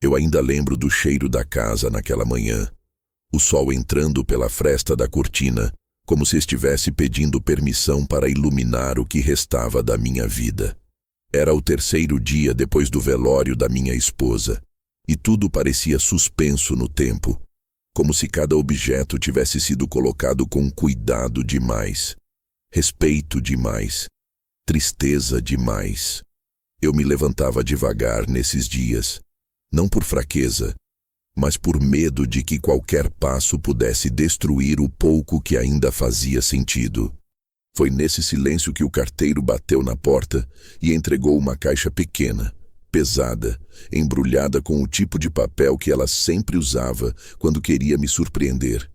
Eu ainda lembro do cheiro da casa naquela manhã. O sol entrando pela fresta da cortina, como se estivesse pedindo permissão para iluminar o que restava da minha vida. Era o terceiro dia depois do velório da minha esposa, e tudo parecia suspenso no tempo, como se cada objeto tivesse sido colocado com cuidado demais, respeito demais, tristeza demais. Eu me levantava devagar nesses dias, não por fraqueza, mas por medo de que qualquer passo pudesse destruir o pouco que ainda fazia sentido. Foi nesse silêncio que o carteiro bateu na porta e entregou uma caixa pequena, pesada, embrulhada com o tipo de papel que ela sempre usava quando queria me surpreender.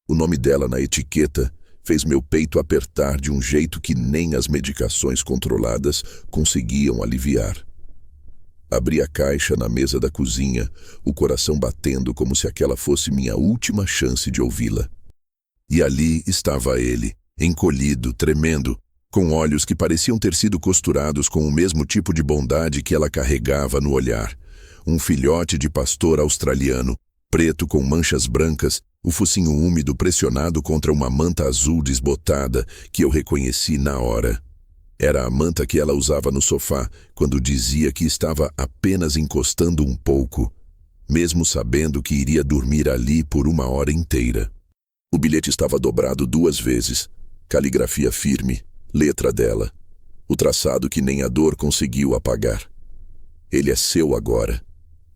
O nome dela na etiqueta fez meu peito apertar de um jeito que nem as medicações controladas conseguiam aliviar. Abri a caixa na mesa da cozinha, o coração batendo como se aquela fosse minha última chance de ouvi-la. E ali estava ele, encolhido, tremendo, com olhos que pareciam ter sido costurados com o mesmo tipo de bondade que ela carregava no olhar. Um filhote de pastor australiano, preto com manchas brancas, o focinho úmido pressionado contra uma manta azul desbotada que eu reconheci na hora. Era a manta que ela usava no sofá quando dizia que estava apenas encostando um pouco, mesmo sabendo que iria dormir ali por 1 hora inteira. O bilhete estava dobrado 2 vezes, caligrafia firme, letra dela, o traçado que nem a dor conseguiu apagar. Ele é seu agora.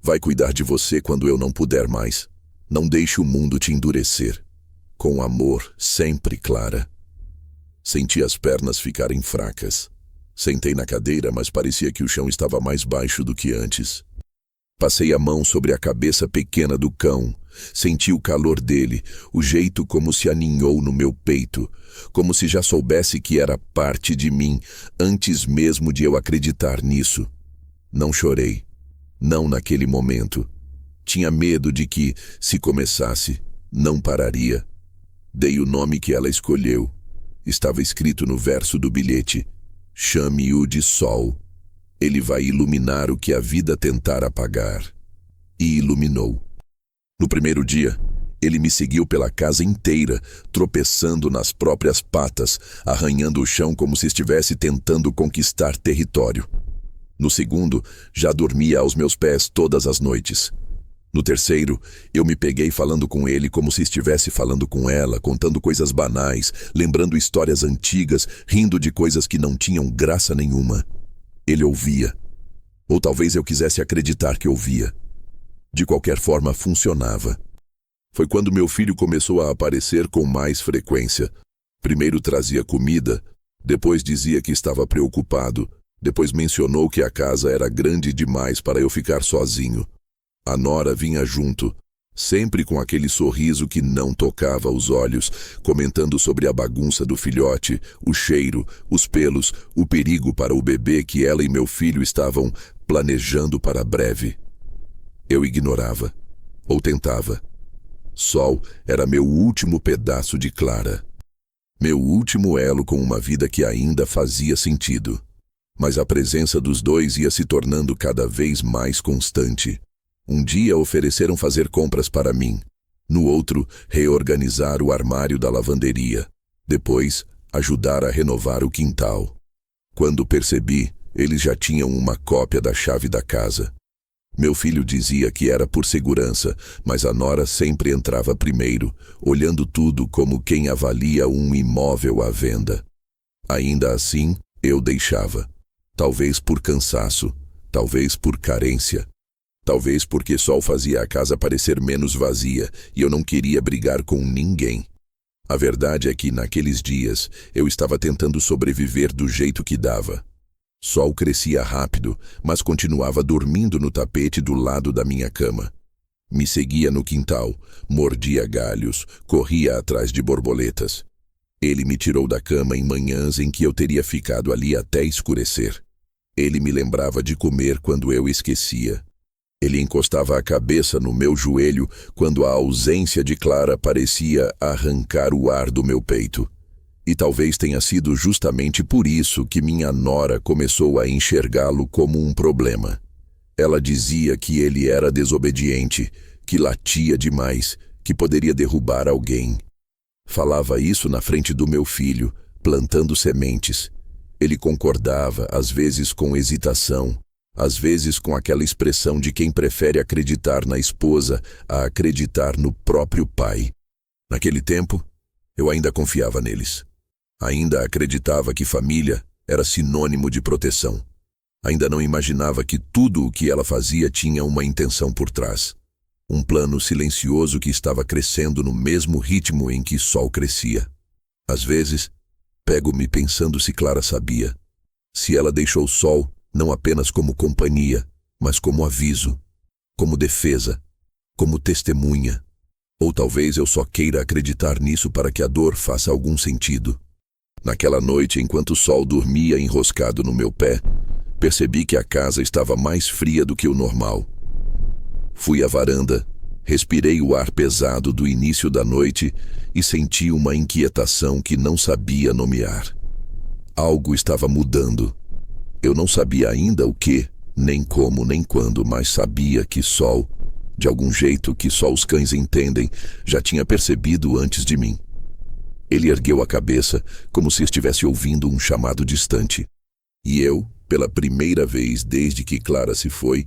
Vai cuidar de você quando eu não puder mais. Não deixe o mundo te endurecer. Com amor, sempre, Clara. Senti as pernas ficarem fracas. Sentei na cadeira, mas parecia que o chão estava mais baixo do que antes. Passei a mão sobre a cabeça pequena do cão. Senti o calor dele, o jeito como se aninhou no meu peito, como se já soubesse que era parte de mim, antes mesmo de eu acreditar nisso. Não chorei. Não naquele momento. Tinha medo de que, se começasse, não pararia. Dei o nome que ela escolheu. Estava escrito no verso do bilhete: chame-o de sol. Ele vai iluminar o que a vida tentar apagar. E iluminou. No primeiro dia, ele me seguiu pela casa inteira, tropeçando nas próprias patas, arranhando o chão como se estivesse tentando conquistar território. No segundo, já dormia aos meus pés todas as noites. No terceiro, eu me peguei falando com ele como se estivesse falando com ela, contando coisas banais, lembrando histórias antigas, rindo de coisas que não tinham graça nenhuma. Ele ouvia. Ou talvez eu quisesse acreditar que ouvia. De qualquer forma, funcionava. Foi quando meu filho começou a aparecer com mais frequência. Primeiro trazia comida, depois dizia que estava preocupado, depois mencionou que a casa era grande demais para eu ficar sozinho. A nora vinha junto, sempre com aquele sorriso que não tocava os olhos, comentando sobre a bagunça do filhote, o cheiro, os pelos, o perigo para o bebê que ela e meu filho estavam planejando para breve. Eu ignorava, ou tentava. Sol era meu último pedaço de Clara. Meu último elo com uma vida que ainda fazia sentido. Mas a presença dos dois ia se tornando cada vez mais constante. Um dia ofereceram fazer compras para mim. No outro, reorganizar o armário da lavanderia. Depois, ajudar a renovar o quintal. Quando percebi, eles já tinham uma cópia da chave da casa. Meu filho dizia que era por segurança, mas a nora sempre entrava primeiro, olhando tudo como quem avalia um imóvel à venda. Ainda assim, eu deixava. Talvez por cansaço, talvez por carência. Talvez porque Sol fazia a casa parecer menos vazia e eu não queria brigar com ninguém. A verdade é que, naqueles dias, eu estava tentando sobreviver do jeito que dava. Sol crescia rápido, mas continuava dormindo no tapete do lado da minha cama. Me seguia no quintal, mordia galhos, corria atrás de borboletas. Ele me tirou da cama em manhãs em que eu teria ficado ali até escurecer. Ele me lembrava de comer quando eu esquecia. Ele encostava a cabeça no meu joelho quando a ausência de Clara parecia arrancar o ar do meu peito. E talvez tenha sido justamente por isso que minha nora começou a enxergá-lo como um problema. Ela dizia que ele era desobediente, que latia demais, que poderia derrubar alguém. Falava isso na frente do meu filho, plantando sementes. Ele concordava, às vezes com hesitação, às vezes com aquela expressão de quem prefere acreditar na esposa a acreditar no próprio pai. Naquele tempo, eu ainda confiava neles. Ainda acreditava que família era sinônimo de proteção. Ainda não imaginava que tudo o que ela fazia tinha uma intenção por trás. Um plano silencioso que estava crescendo no mesmo ritmo em que Sol crescia. Às vezes, pego-me pensando se Clara sabia. Se ela deixou Sol não apenas como companhia, mas como aviso, como defesa, como testemunha. Ou talvez eu só queira acreditar nisso para que a dor faça algum sentido. Naquela noite, enquanto o Sol dormia enroscado no meu pé, percebi que a casa estava mais fria do que o normal. Fui à varanda, respirei o ar pesado do início da noite e senti uma inquietação que não sabia nomear. Algo estava mudando. Eu não sabia ainda o que, nem como, nem quando, mas sabia que Sol, de algum jeito que só os cães entendem, já tinha percebido antes de mim. Ele ergueu a cabeça, como se estivesse ouvindo um chamado distante. E eu, pela primeira vez desde que Clara se foi,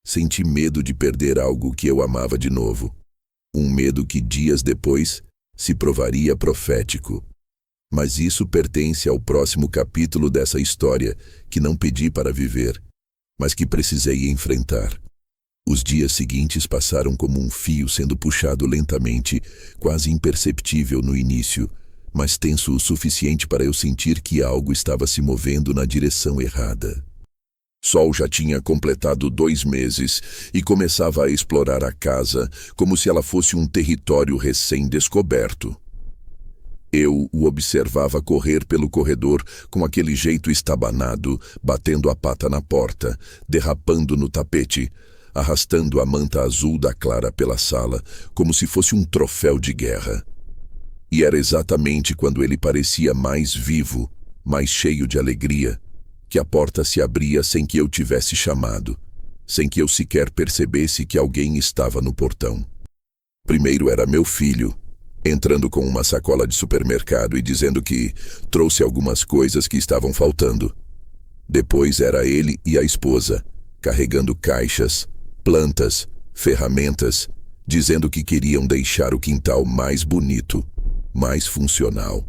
senti medo de perder algo que eu amava de novo. Um medo que dias depois se provaria profético. Mas isso pertence ao próximo capítulo dessa história que não pedi para viver, mas que precisei enfrentar. Os dias seguintes passaram como um fio sendo puxado lentamente, quase imperceptível no início, mas tenso o suficiente para eu sentir que algo estava se movendo na direção errada. Sol já tinha completado 2 meses e começava a explorar a casa como se ela fosse um território recém-descoberto. Eu o observava correr pelo corredor com aquele jeito estabanado, batendo a pata na porta, derrapando no tapete, arrastando a manta azul da Clara pela sala, como se fosse um troféu de guerra. E era exatamente quando ele parecia mais vivo, mais cheio de alegria, que a porta se abria sem que eu tivesse chamado, sem que eu sequer percebesse que alguém estava no portão. Primeiro era meu filho, entrando com uma sacola de supermercado e dizendo que trouxe algumas coisas que estavam faltando. Depois era ele e a esposa, carregando caixas, plantas, ferramentas, dizendo que queriam deixar o quintal mais bonito, mais funcional.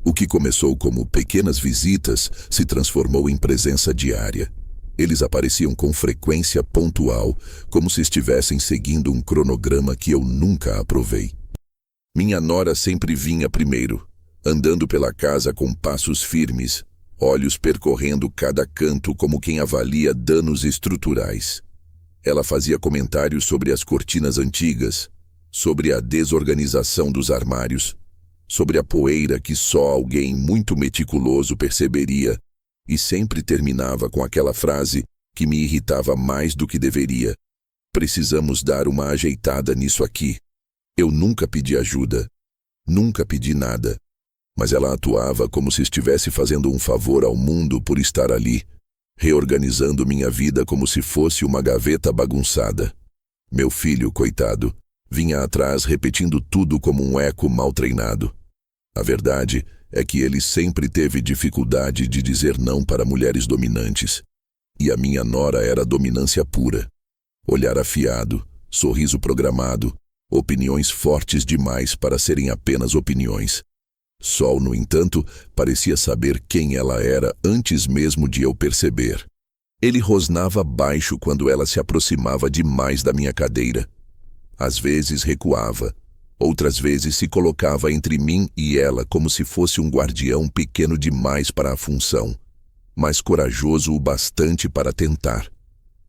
O que começou como pequenas visitas se transformou em presença diária. Eles apareciam com frequência pontual, como se estivessem seguindo um cronograma que eu nunca aprovei. Minha nora sempre vinha primeiro, andando pela casa com passos firmes, olhos percorrendo cada canto como quem avalia danos estruturais. Ela fazia comentários sobre as cortinas antigas, sobre a desorganização dos armários, sobre a poeira que só alguém muito meticuloso perceberia, e sempre terminava com aquela frase que me irritava mais do que deveria. Precisamos dar uma ajeitada nisso aqui. Eu nunca pedi ajuda, nunca pedi nada, mas ela atuava como se estivesse fazendo um favor ao mundo por estar ali, reorganizando minha vida como se fosse uma gaveta bagunçada. Meu filho, coitado, vinha atrás repetindo tudo como um eco mal treinado. A verdade é que ele sempre teve dificuldade de dizer não para mulheres dominantes. E a minha nora era dominância pura. Olhar afiado, sorriso programado, opiniões fortes demais para serem apenas opiniões. Sol, no entanto, parecia saber quem ela era antes mesmo de eu perceber. Ele rosnava baixo quando ela se aproximava demais da minha cadeira. Às vezes recuava, outras vezes se colocava entre mim e ela como se fosse um guardião pequeno demais para a função, mas corajoso o bastante para tentar.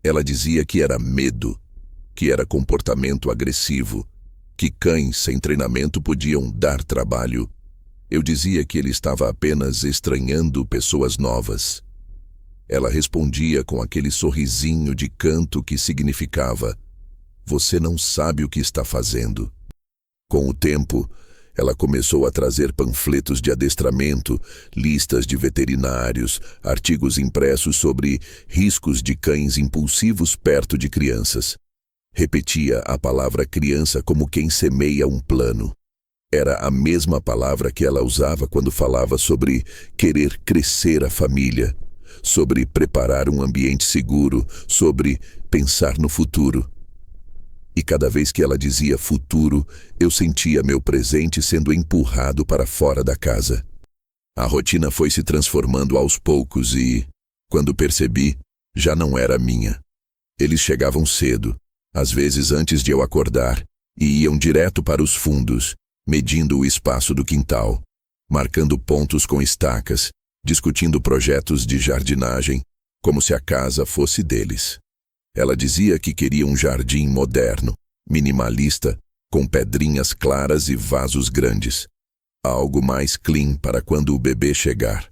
Ela dizia que era medo, que era comportamento agressivo, que cães sem treinamento podiam dar trabalho. Eu dizia que ele estava apenas estranhando pessoas novas. Ela respondia com aquele sorrisinho de canto que significava: você não sabe o que está fazendo. Com o tempo, Ela começou a trazer panfletos de adestramento, listas de veterinários, artigos impressos sobre riscos de cães impulsivos perto de crianças. Repetia a palavra criança como quem semeia um plano. Era a mesma palavra que ela usava quando falava sobre querer crescer a família, sobre preparar um ambiente seguro, sobre pensar no futuro. E cada vez que ela dizia futuro, eu sentia meu presente sendo empurrado para fora da casa. A rotina foi se transformando aos poucos e, quando percebi, já não era minha. Eles chegavam cedo, às vezes antes de eu acordar, e iam direto para os fundos, medindo o espaço do quintal, marcando pontos com estacas, discutindo projetos de jardinagem, como se a casa fosse deles. Ela dizia que queria um jardim moderno, minimalista, com pedrinhas claras e vasos grandes. Algo mais clean para quando o bebê chegar.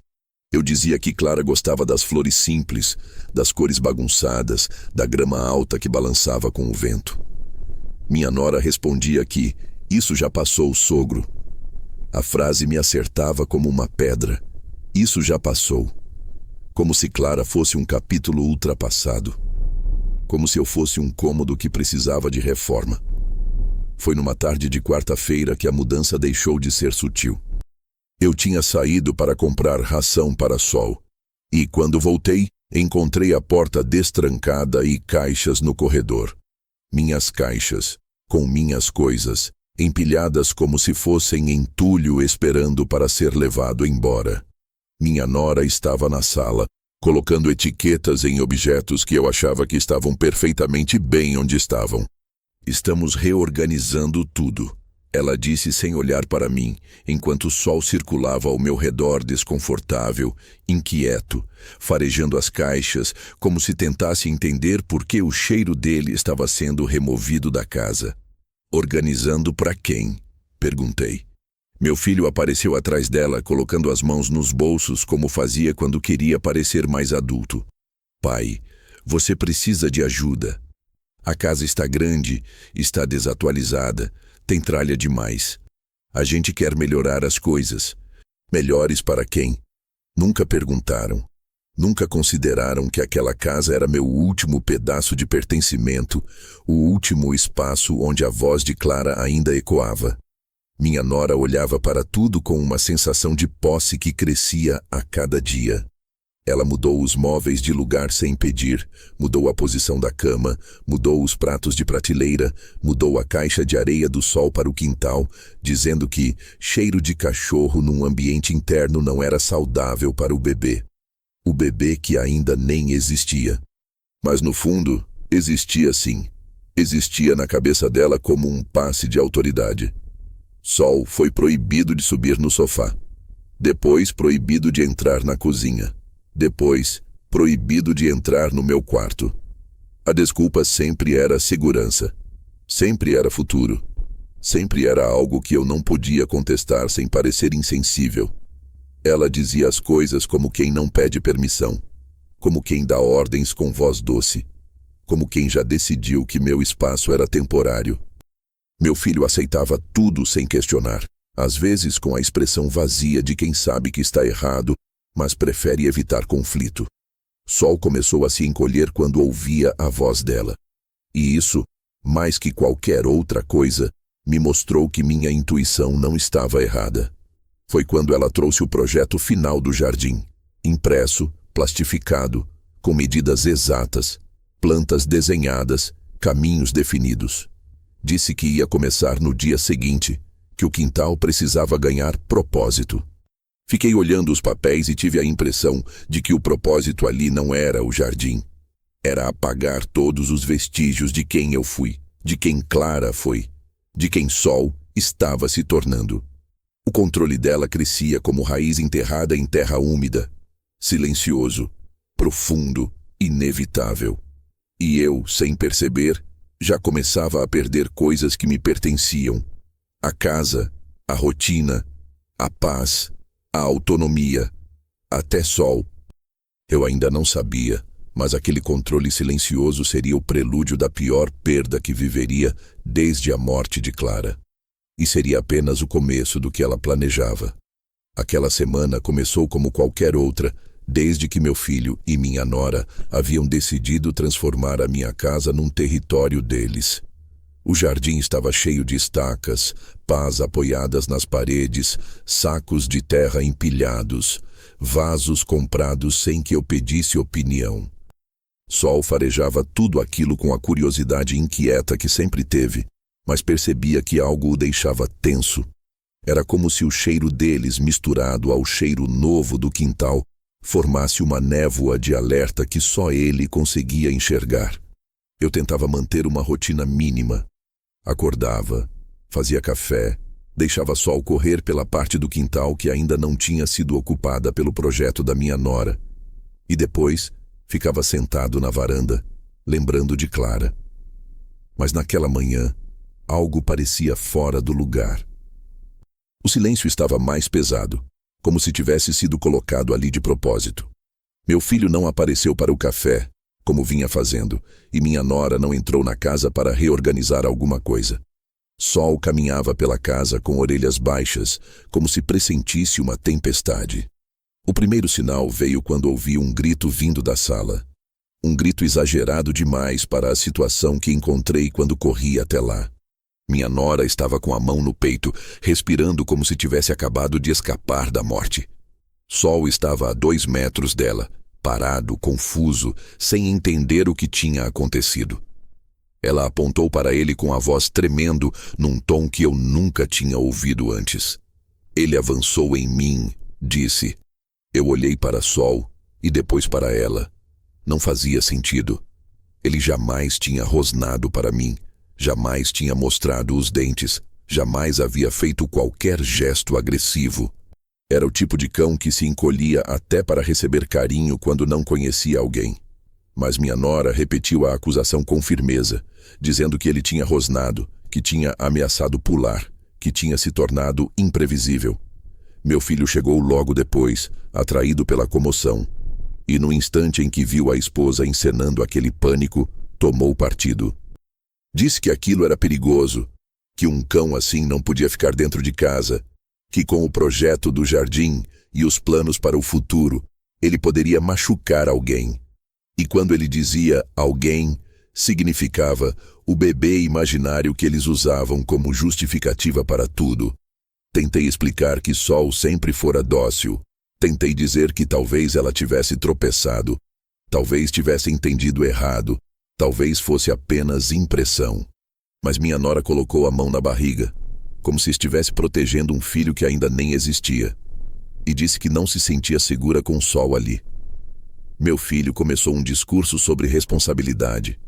Eu dizia que Clara gostava das flores simples, das cores bagunçadas, da grama alta que balançava com o vento. Minha nora respondia que isso já passou, sogro. A frase me acertava como uma pedra. Isso já passou. Como se Clara fosse um capítulo ultrapassado. Como se eu fosse um cômodo que precisava de reforma. Foi numa tarde de quarta-feira que a mudança deixou de ser sutil. Eu tinha saído para comprar ração para Sol. E quando voltei, encontrei a porta destrancada e caixas no corredor. Minhas caixas, com minhas coisas, empilhadas como se fossem entulho esperando para ser levado embora. Minha nora estava na sala, colocando etiquetas em objetos que eu achava que estavam perfeitamente bem onde estavam. Estamos reorganizando tudo, ela disse sem olhar para mim, enquanto o sol circulava ao meu redor desconfortável, inquieto, farejando as caixas, como se tentasse entender por que o cheiro dele estava sendo removido da casa. Organizando para quem? Perguntei. Meu filho apareceu atrás dela, colocando as mãos nos bolsos como fazia quando queria parecer mais adulto. Pai, você precisa de ajuda. A casa está grande, está desatualizada, tem tralha demais. A gente quer melhorar as coisas. Melhores para quem? Nunca perguntaram. Nunca consideraram que aquela casa era meu último pedaço de pertencimento, o último espaço onde a voz de Clara ainda ecoava. Minha nora olhava para tudo com uma sensação de posse que crescia a cada dia. Ela mudou os móveis de lugar sem pedir, mudou a posição da cama, mudou os pratos de prateleira, mudou a caixa de areia do sol para o quintal, dizendo que cheiro de cachorro num ambiente interno não era saudável para o bebê. O bebê que ainda nem existia. Mas no fundo, existia sim. Existia na cabeça dela como um passe de autoridade. Sol foi proibido de subir no sofá. Depois, proibido de entrar na cozinha. Depois, proibido de entrar no meu quarto. A desculpa sempre era segurança. Sempre era futuro. Sempre era algo que eu não podia contestar sem parecer insensível. Ela dizia as coisas como quem não pede permissão. Como quem dá ordens com voz doce. Como quem já decidiu que meu espaço era temporário. Meu filho aceitava tudo sem questionar, às vezes com a expressão vazia de quem sabe que está errado, mas prefere evitar conflito. Sol começou a se encolher quando ouvia a voz dela. E isso, mais que qualquer outra coisa, me mostrou que minha intuição não estava errada. Foi quando ela trouxe o projeto final do jardim, impresso, plastificado, com medidas exatas, plantas desenhadas, caminhos definidos. Disse que ia começar no dia seguinte, que o quintal precisava ganhar propósito. Fiquei olhando os papéis e tive a impressão de que o propósito ali não era o jardim. Era apagar todos os vestígios de quem eu fui, de quem Clara foi, de quem Sol estava se tornando. O controle dela crescia como raiz enterrada em terra úmida, silencioso, profundo, inevitável. E eu, sem perceber, já começava a perder coisas que me pertenciam. A casa, a rotina, a paz, a autonomia, até Sol. Eu ainda não sabia, mas aquele controle silencioso seria o prelúdio da pior perda que viveria desde a morte de Clara. E seria apenas o começo do que ela planejava. Aquela semana começou como qualquer outra, desde que meu filho e minha nora haviam decidido transformar a minha casa num território deles. O jardim estava cheio de estacas, pás apoiadas nas paredes, sacos de terra empilhados, vasos comprados sem que eu pedisse opinião. Sol farejava tudo aquilo com a curiosidade inquieta que sempre teve, mas percebia que algo o deixava tenso. Era como se o cheiro deles, misturado ao cheiro novo do quintal, formasse uma névoa de alerta que só ele conseguia enxergar. Eu tentava manter uma rotina mínima. Acordava, fazia café, deixava Sol correr pela parte do quintal que ainda não tinha sido ocupada pelo projeto da minha nora. E depois, ficava sentado na varanda, lembrando de Clara. Mas naquela manhã, algo parecia fora do lugar. O silêncio estava mais pesado, como se tivesse sido colocado ali de propósito. Meu filho não apareceu para o café, como vinha fazendo, e minha nora não entrou na casa para reorganizar alguma coisa. Sol caminhava pela casa com orelhas baixas, como se pressentisse uma tempestade. O primeiro sinal veio quando ouvi um grito vindo da sala. Um grito exagerado demais para a situação que encontrei quando corri até lá. Minha nora estava com a mão no peito, respirando como se tivesse acabado de escapar da morte. Sol estava a 2 metros dela, parado, confuso, sem entender o que tinha acontecido. Ela apontou para ele com a voz tremendo, num tom que eu nunca tinha ouvido antes. Ele avançou em mim, disse. Eu olhei para Sol e depois para ela. Não fazia sentido. Ele jamais tinha rosnado para mim. Jamais tinha mostrado os dentes, jamais havia feito qualquer gesto agressivo. Era o tipo de cão que se encolhia até para receber carinho quando não conhecia alguém. Mas minha nora repetiu a acusação com firmeza, dizendo que ele tinha rosnado, que tinha ameaçado pular, que tinha se tornado imprevisível. Meu filho chegou logo depois, atraído pela comoção, e no instante em que viu a esposa encenando aquele pânico, tomou partido. Disse que aquilo era perigoso, que um cão assim não podia ficar dentro de casa, que com o projeto do jardim e os planos para o futuro, ele poderia machucar alguém. E quando ele dizia alguém, significava o bebê imaginário que eles usavam como justificativa para tudo. Tentei explicar que Sol sempre fora dócil. Tentei dizer que talvez ela tivesse tropeçado, talvez tivesse entendido errado, talvez fosse apenas impressão. Mas minha nora colocou a mão na barriga, como se estivesse protegendo um filho que ainda nem existia, e disse que não se sentia segura com Sol ali. Meu filho começou um discurso sobre responsabilidade,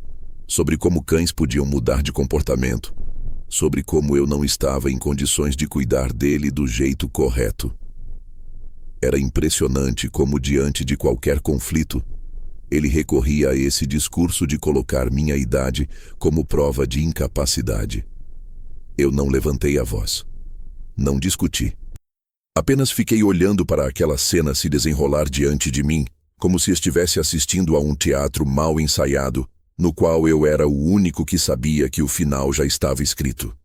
sobre como cães podiam mudar de comportamento, sobre como eu não estava em condições de cuidar dele do jeito correto. Era impressionante como, diante de qualquer conflito, ele recorria a esse discurso de colocar minha idade como prova de incapacidade. Eu não levantei a voz. Não discuti. Apenas fiquei olhando para aquela cena se desenrolar diante de mim, como se estivesse assistindo a um teatro mal ensaiado, no qual eu era o único que sabia que o final já estava escrito.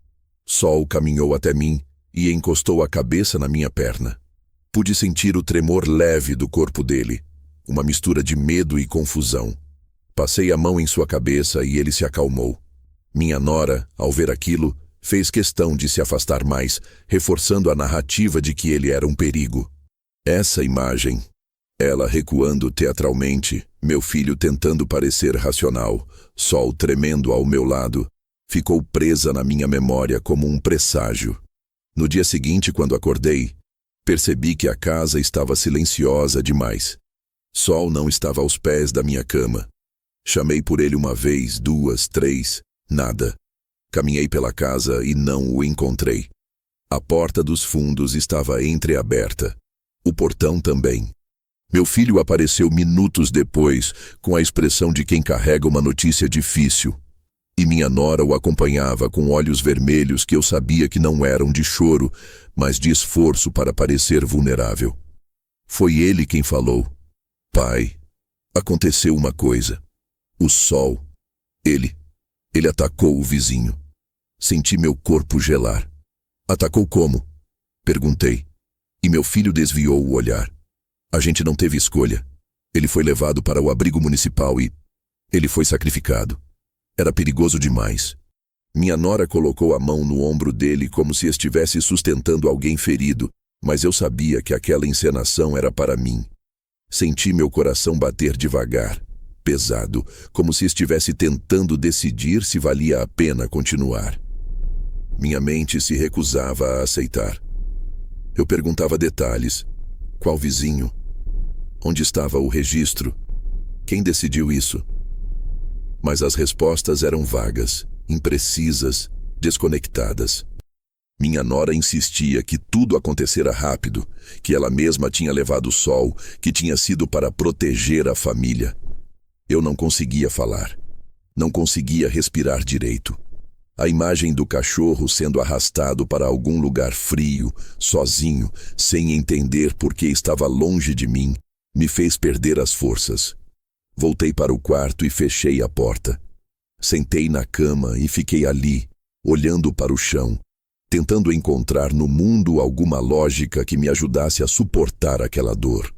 Sol caminhou até mim e encostou a cabeça na minha perna. Pude sentir o tremor leve do corpo dele, uma mistura de medo e confusão. Passei a mão em sua cabeça e ele se acalmou. Minha nora, ao ver aquilo, fez questão de se afastar mais, reforçando a narrativa de que ele era um perigo. Essa imagem, ela recuando teatralmente, meu filho tentando parecer racional, Sol tremendo ao meu lado, ficou presa na minha memória como um presságio. No dia seguinte, quando acordei, percebi que a casa estava silenciosa demais. Sol não estava aos pés da minha cama. Chamei por ele 1 vez, 2, 3, nada. Caminhei pela casa e não o encontrei. A porta dos fundos estava entreaberta. O portão também. Meu filho apareceu minutos depois, com a expressão de quem carrega uma notícia difícil. E minha nora o acompanhava com olhos vermelhos que eu sabia que não eram de choro, mas de esforço para parecer vulnerável. Foi ele quem falou. Pai, aconteceu uma coisa. O Sol, ele atacou o vizinho. Senti meu corpo gelar. Atacou como? Perguntei. E meu filho desviou o olhar. A gente não teve escolha. Ele foi levado para o abrigo municipal e... ele foi sacrificado. Era perigoso demais. Minha nora colocou a mão no ombro dele como se estivesse sustentando alguém ferido, mas eu sabia que aquela encenação era para mim. Senti meu coração bater devagar, pesado, como se estivesse tentando decidir se valia a pena continuar. Minha mente se recusava a aceitar. Eu perguntava detalhes. Qual vizinho? Onde estava o registro? Quem decidiu isso? Mas as respostas eram vagas, imprecisas, desconectadas. Minha nora insistia que tudo acontecera rápido, que ela mesma tinha levado o sol, que tinha sido para proteger a família. Eu não conseguia falar. Não conseguia respirar direito. A imagem do cachorro sendo arrastado para algum lugar frio, sozinho, sem entender por que estava longe de mim, me fez perder as forças. Voltei para o quarto e fechei a porta. Sentei na cama e fiquei ali, olhando para o chão, tentando encontrar no mundo alguma lógica que me ajudasse a suportar aquela dor.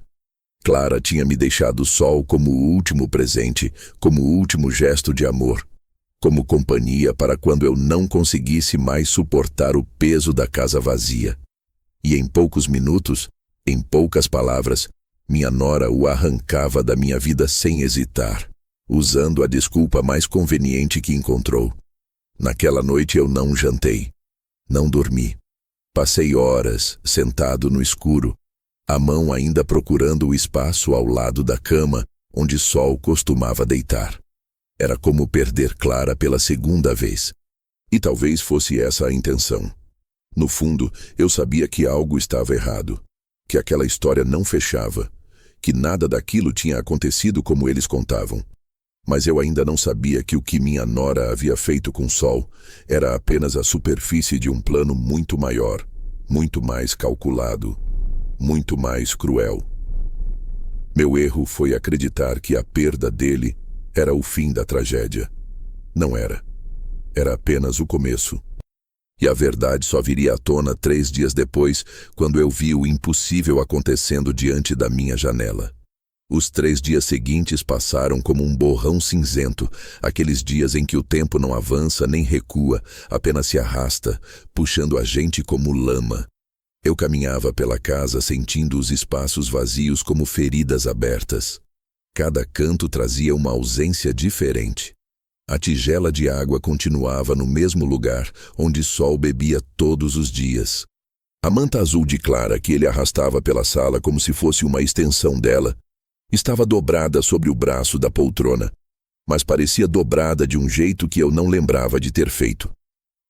Clara tinha me deixado o sol como o último presente, como o último gesto de amor, como companhia para quando eu não conseguisse mais suportar o peso da casa vazia. E em poucos minutos, em poucas palavras, minha nora o arrancava da minha vida sem hesitar, usando a desculpa mais conveniente que encontrou. Naquela noite eu não jantei, não dormi. Passei horas sentado no escuro, a mão ainda procurando o espaço ao lado da cama onde Sol costumava deitar. Era como perder Clara pela segunda vez. E talvez fosse essa a intenção. No fundo, eu sabia que algo estava errado, que aquela história não fechava, que nada daquilo tinha acontecido como eles contavam. Mas eu ainda não sabia que o que minha nora havia feito com Sol era apenas a superfície de um plano muito maior, muito mais calculado, muito mais cruel. Meu erro foi acreditar que a perda dele era o fim da tragédia. Não era. Era apenas o começo. E a verdade só viria à tona 3 dias depois, quando eu vi o impossível acontecendo diante da minha janela. Os 3 dias seguintes passaram como um borrão cinzento, aqueles dias em que o tempo não avança nem recua, apenas se arrasta, puxando a gente como lama. Eu caminhava pela casa sentindo os espaços vazios como feridas abertas. Cada canto trazia uma ausência diferente. A tigela de água continuava no mesmo lugar, onde Sol bebia todos os dias. A manta azul de Clara, que ele arrastava pela sala como se fosse uma extensão dela, estava dobrada sobre o braço da poltrona, mas parecia dobrada de um jeito que eu não lembrava de ter feito.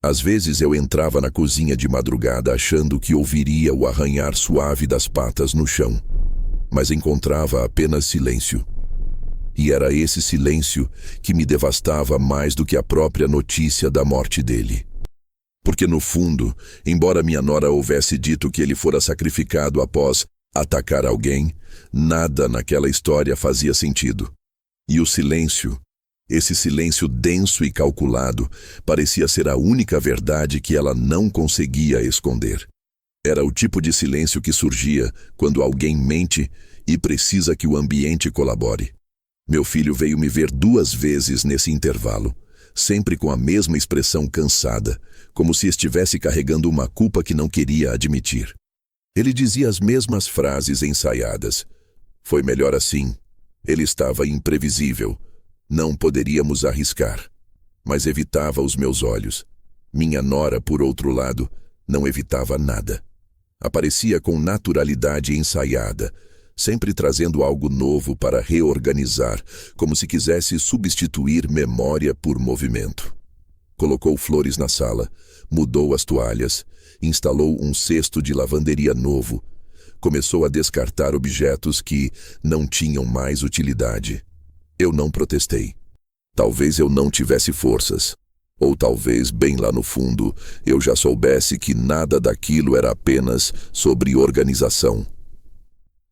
Às vezes eu entrava na cozinha de madrugada achando que ouviria o arranhar suave das patas no chão, mas encontrava apenas silêncio. E era esse silêncio que me devastava mais do que a própria notícia da morte dele. Porque no fundo, embora minha nora houvesse dito que ele fora sacrificado após atacar alguém, nada naquela história fazia sentido. E o silêncio, esse silêncio denso e calculado, parecia ser a única verdade que ela não conseguia esconder. Era o tipo de silêncio que surgia quando alguém mente e precisa que o ambiente colabore. Meu filho veio me ver 2 vezes nesse intervalo, sempre com a mesma expressão cansada, como se estivesse carregando uma culpa que não queria admitir. Ele dizia as mesmas frases ensaiadas. Foi melhor assim. Ele estava imprevisível. Não poderíamos arriscar. Mas evitava os meus olhos. Minha nora, por outro lado, não evitava nada. Aparecia com naturalidade ensaiada, sempre trazendo algo novo para reorganizar, como se quisesse substituir memória por movimento. Colocou flores na sala, mudou as toalhas, instalou um cesto de lavanderia novo, começou a descartar objetos que não tinham mais utilidade. Eu não protestei. Talvez eu não tivesse forças. Ou talvez, bem lá no fundo, eu já soubesse que nada daquilo era apenas sobre organização.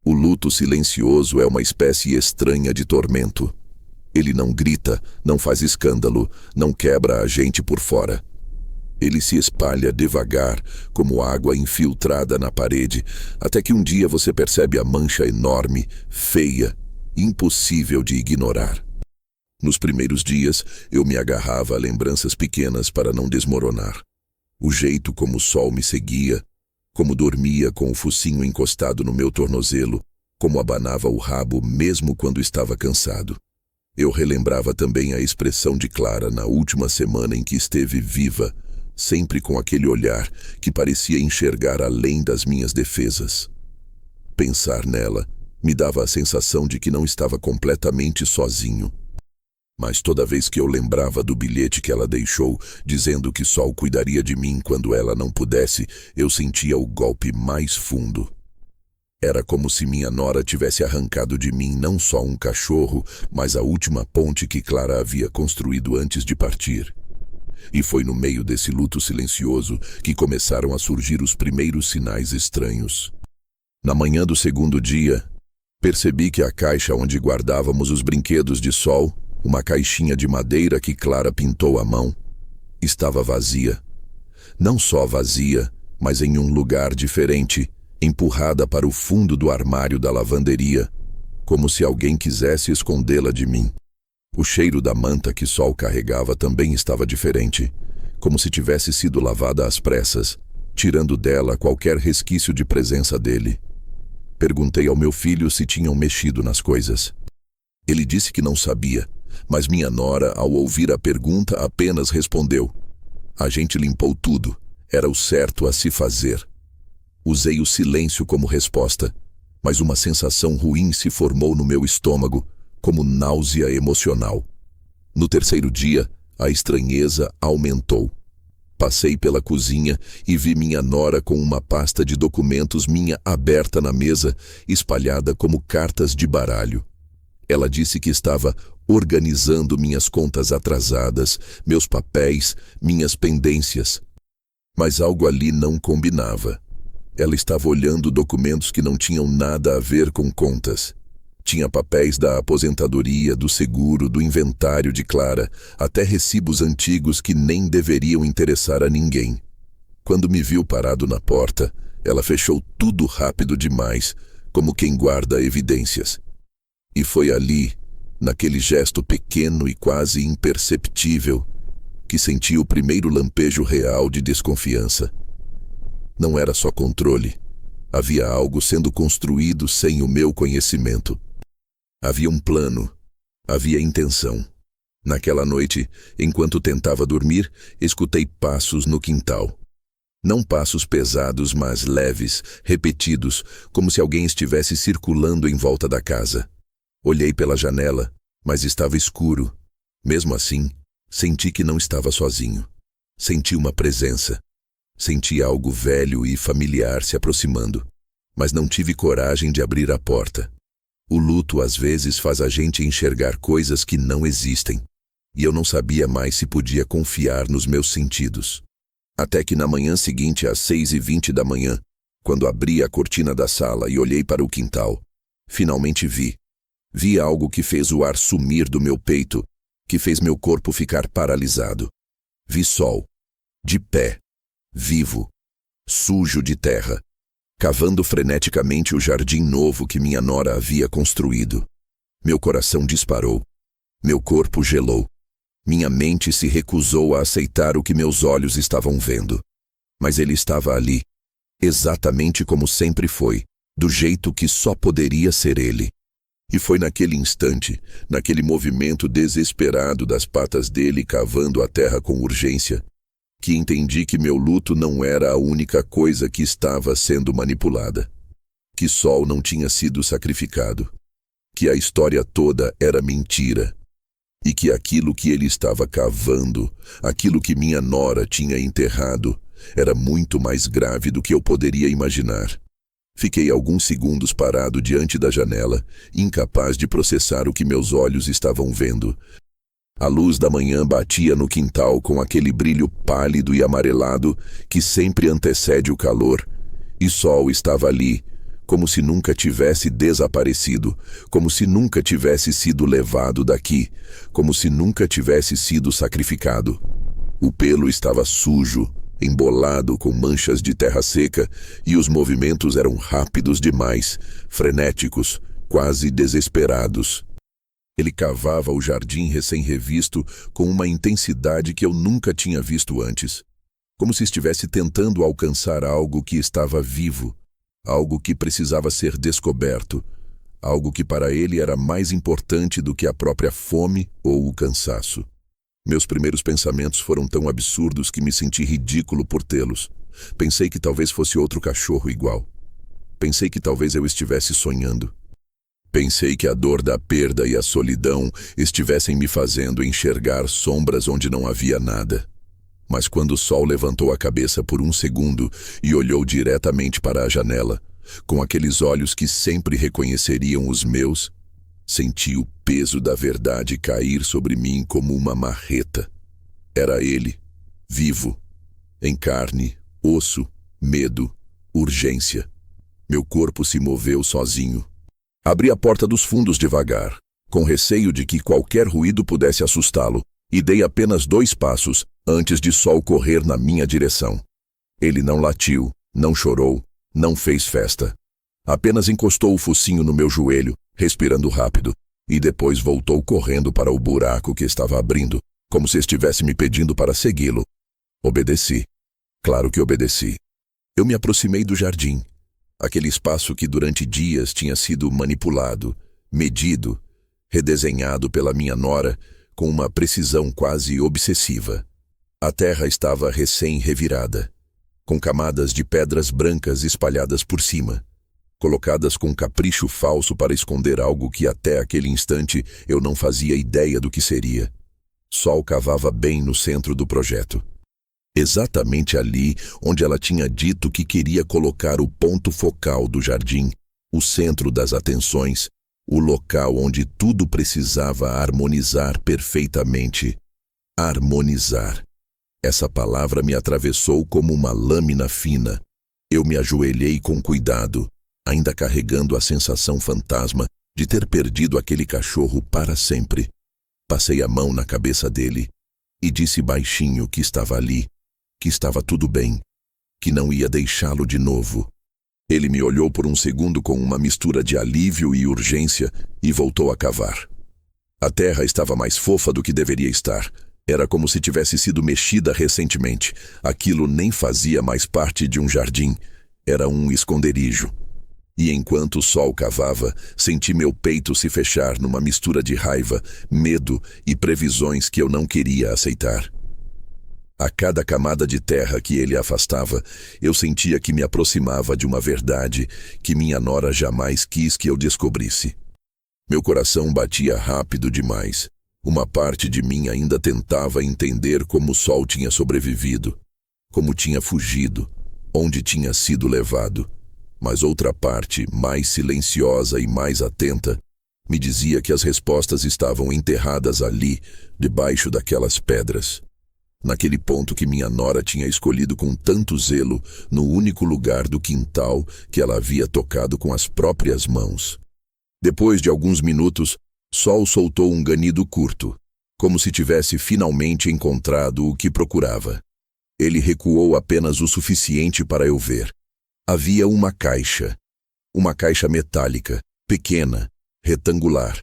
O luto silencioso é uma espécie estranha de tormento. Ele não grita, não faz escândalo, não quebra a gente por fora. Ele se espalha devagar, como água infiltrada na parede, até que um dia você percebe a mancha enorme, feia, impossível de ignorar. Nos primeiros dias, eu me agarrava a lembranças pequenas para não desmoronar. O jeito como o sol me seguia, como dormia com o focinho encostado no meu tornozelo, como abanava o rabo mesmo quando estava cansado. Eu relembrava também a expressão de Clara na última semana em que esteve viva, sempre com aquele olhar que parecia enxergar além das minhas defesas. Pensar nela me dava a sensação de que não estava completamente sozinho. Mas toda vez que eu lembrava do bilhete que ela deixou, dizendo que Sol cuidaria de mim quando ela não pudesse, eu sentia o golpe mais fundo. Era como se minha nora tivesse arrancado de mim não só um cachorro, mas a última ponte que Clara havia construído antes de partir. E foi no meio desse luto silencioso que começaram a surgir os primeiros sinais estranhos. Na manhã do segundo dia, percebi que a caixa onde guardávamos os brinquedos de Sol, uma caixinha de madeira que Clara pintou à mão, estava vazia. Não só vazia, mas em um lugar diferente, empurrada para o fundo do armário da lavanderia, como se alguém quisesse escondê-la de mim. O cheiro da manta que Sol carregava também estava diferente, como se tivesse sido lavada às pressas, tirando dela qualquer resquício de presença dele. Perguntei ao meu filho se tinham mexido nas coisas. Ele disse que não sabia, mas minha nora, ao ouvir a pergunta, apenas respondeu: "A gente limpou tudo, era o certo a se fazer." Usei o silêncio como resposta, mas uma sensação ruim se formou no meu estômago, como náusea emocional. No terceiro dia, a estranheza aumentou. Passei pela cozinha e vi minha nora com uma pasta de documentos minha aberta na mesa, espalhada como cartas de baralho. Ela disse que estava organizando minhas contas atrasadas, meus papéis, minhas pendências. Mas algo ali não combinava. Ela estava olhando documentos que não tinham nada a ver com contas. Tinha papéis da aposentadoria, do seguro, do inventário de Clara, até recibos antigos que nem deveriam interessar a ninguém. Quando me viu parado na porta, ela fechou tudo rápido demais, como quem guarda evidências. E foi ali, naquele gesto pequeno e quase imperceptível, que senti o primeiro lampejo real de desconfiança. Não era só controle. Havia algo sendo construído sem o meu conhecimento. Havia um plano. Havia intenção. Naquela noite, enquanto tentava dormir, escutei passos no quintal. Não passos pesados, mas leves, repetidos, como se alguém estivesse circulando em volta da casa. Olhei pela janela, mas estava escuro. Mesmo assim, senti que não estava sozinho. Senti uma presença. Senti algo velho e familiar se aproximando, mas não tive coragem de abrir a porta. O luto às vezes faz a gente enxergar coisas que não existem, e eu não sabia mais se podia confiar nos meus sentidos. Até que na manhã seguinte, às 6h20 da manhã, quando abri a cortina da sala e olhei para o quintal, finalmente vi. Vi algo que fez o ar sumir do meu peito, que fez meu corpo ficar paralisado. Vi Sol, de pé, vivo, sujo de terra, cavando freneticamente o jardim novo que minha nora havia construído. Meu coração disparou. Meu corpo gelou. Minha mente se recusou a aceitar o que meus olhos estavam vendo. Mas ele estava ali, exatamente como sempre foi, do jeito que só poderia ser ele. E foi naquele instante, naquele movimento desesperado das patas dele cavando a terra com urgência, que entendi que meu luto não era a única coisa que estava sendo manipulada. Que Sol não tinha sido sacrificado. Que a história toda era mentira. E que aquilo que ele estava cavando, aquilo que minha nora tinha enterrado, era muito mais grave do que eu poderia imaginar. Fiquei alguns segundos parado diante da janela, incapaz de processar o que meus olhos estavam vendo. A luz da manhã batia no quintal com aquele brilho pálido e amarelado que sempre antecede o calor, e Sol estava ali, como se nunca tivesse desaparecido, como se nunca tivesse sido levado daqui, como se nunca tivesse sido sacrificado. O pelo estava sujo, embolado com manchas de terra seca, e os movimentos eram rápidos demais, frenéticos, quase desesperados. Ele cavava o jardim recém-revisto com uma intensidade que eu nunca tinha visto antes, como se estivesse tentando alcançar algo que estava vivo, algo que precisava ser descoberto, algo que para ele era mais importante do que a própria fome ou o cansaço. Meus primeiros pensamentos foram tão absurdos que me senti ridículo por tê-los. Pensei que talvez fosse outro cachorro igual. Pensei que talvez eu estivesse sonhando. Pensei que a dor da perda e a solidão estivessem me fazendo enxergar sombras onde não havia nada. Mas quando o sol levantou a cabeça por um segundo e olhou diretamente para a janela, com aqueles olhos que sempre reconheceriam os meus, senti o peso da verdade cair sobre mim como uma marreta. Era ele, vivo, em carne, osso, medo, urgência. Meu corpo se moveu sozinho. Abri a porta dos fundos devagar, com receio de que qualquer ruído pudesse assustá-lo, e dei apenas 2 passos antes de Sol correr na minha direção. Ele não latiu, não chorou, não fez festa. Apenas encostou o focinho no meu joelho, respirando rápido, e depois voltou correndo para o buraco que estava abrindo, como se estivesse me pedindo para segui-lo. Obedeci. Claro que obedeci. Eu me aproximei do jardim, aquele espaço que durante dias tinha sido manipulado, medido, redesenhado pela minha nora com uma precisão quase obsessiva. A terra estava recém-revirada, com camadas de pedras brancas espalhadas por cima, colocadas com capricho falso para esconder algo que até aquele instante eu não fazia ideia do que seria. Sol cavava bem no centro do projeto. Exatamente ali onde ela tinha dito que queria colocar o ponto focal do jardim, o centro das atenções, o local onde tudo precisava harmonizar perfeitamente. Harmonizar. Essa palavra me atravessou como uma lâmina fina. Eu me ajoelhei com cuidado, ainda carregando a sensação fantasma de ter perdido aquele cachorro para sempre. Passei a mão na cabeça dele e disse baixinho que estava ali, que estava tudo bem, que não ia deixá-lo de novo. Ele me olhou por um segundo com uma mistura de alívio e urgência e voltou a cavar. A terra estava mais fofa do que deveria estar. Era como se tivesse sido mexida recentemente. Aquilo nem fazia mais parte de um jardim. Era um esconderijo. E enquanto o sol cavava, senti meu peito se fechar numa mistura de raiva, medo e previsões que eu não queria aceitar. A cada camada de terra que ele afastava, eu sentia que me aproximava de uma verdade que minha nora jamais quis que eu descobrisse. Meu coração batia rápido demais. Uma parte de mim ainda tentava entender como o sol tinha sobrevivido, como tinha fugido, onde tinha sido levado. Mas outra parte, mais silenciosa e mais atenta, me dizia que as respostas estavam enterradas ali, debaixo daquelas pedras. Naquele ponto que minha nora tinha escolhido com tanto zelo, no único lugar do quintal que ela havia tocado com as próprias mãos. Depois de alguns minutos, Sol soltou um ganido curto, como se tivesse finalmente encontrado o que procurava. Ele recuou apenas o suficiente para eu ver. Havia uma caixa metálica, pequena, retangular,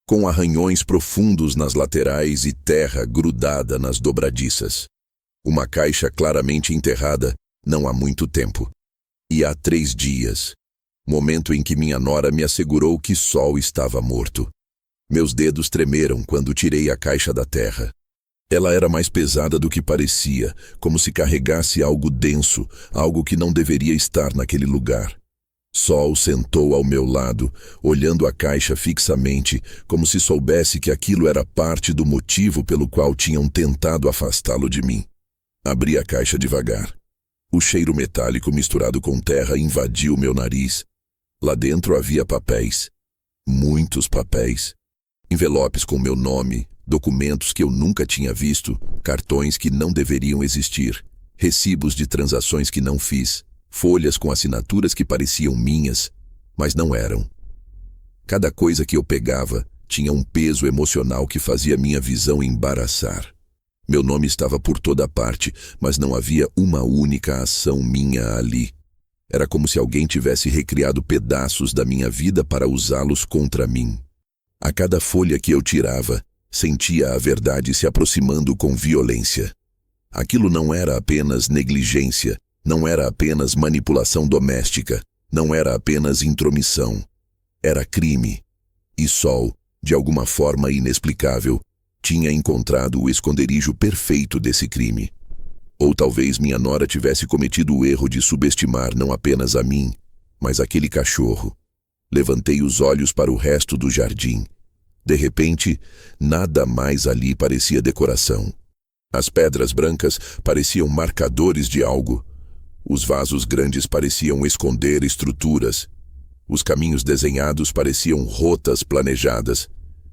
com arranhões profundos nas laterais e terra grudada nas dobradiças. Uma caixa claramente enterrada não há muito tempo. E há 3 dias, momento em que minha nora me assegurou que Sol estava morto. Meus dedos tremeram quando tirei a caixa da terra. Ela era mais pesada do que parecia, como se carregasse algo denso, algo que não deveria estar naquele lugar. Sol sentou ao meu lado, olhando a caixa fixamente, como se soubesse que aquilo era parte do motivo pelo qual tinham tentado afastá-lo de mim. Abri a caixa devagar. O cheiro metálico misturado com terra invadiu meu nariz. Lá dentro havia papéis. Muitos papéis. Envelopes com meu nome, documentos que eu nunca tinha visto, cartões que não deveriam existir, recibos de transações que não fiz, folhas com assinaturas que pareciam minhas, mas não eram. Cada coisa que eu pegava tinha um peso emocional que fazia minha visão embaraçar. Meu nome estava por toda parte, mas não havia uma única ação minha ali. Era como se alguém tivesse recriado pedaços da minha vida para usá-los contra mim. A cada folha que eu tirava, sentia a verdade se aproximando com violência. Aquilo não era apenas negligência, não era apenas manipulação doméstica, não era apenas intromissão. Era crime. E Sol, de alguma forma inexplicável, tinha encontrado o esconderijo perfeito desse crime. Ou talvez minha nora tivesse cometido o erro de subestimar não apenas a mim, mas aquele cachorro. Levantei os olhos para o resto do jardim. De repente, nada mais ali parecia decoração. As pedras brancas pareciam marcadores de algo. Os vasos grandes pareciam esconder estruturas. Os caminhos desenhados pareciam rotas planejadas.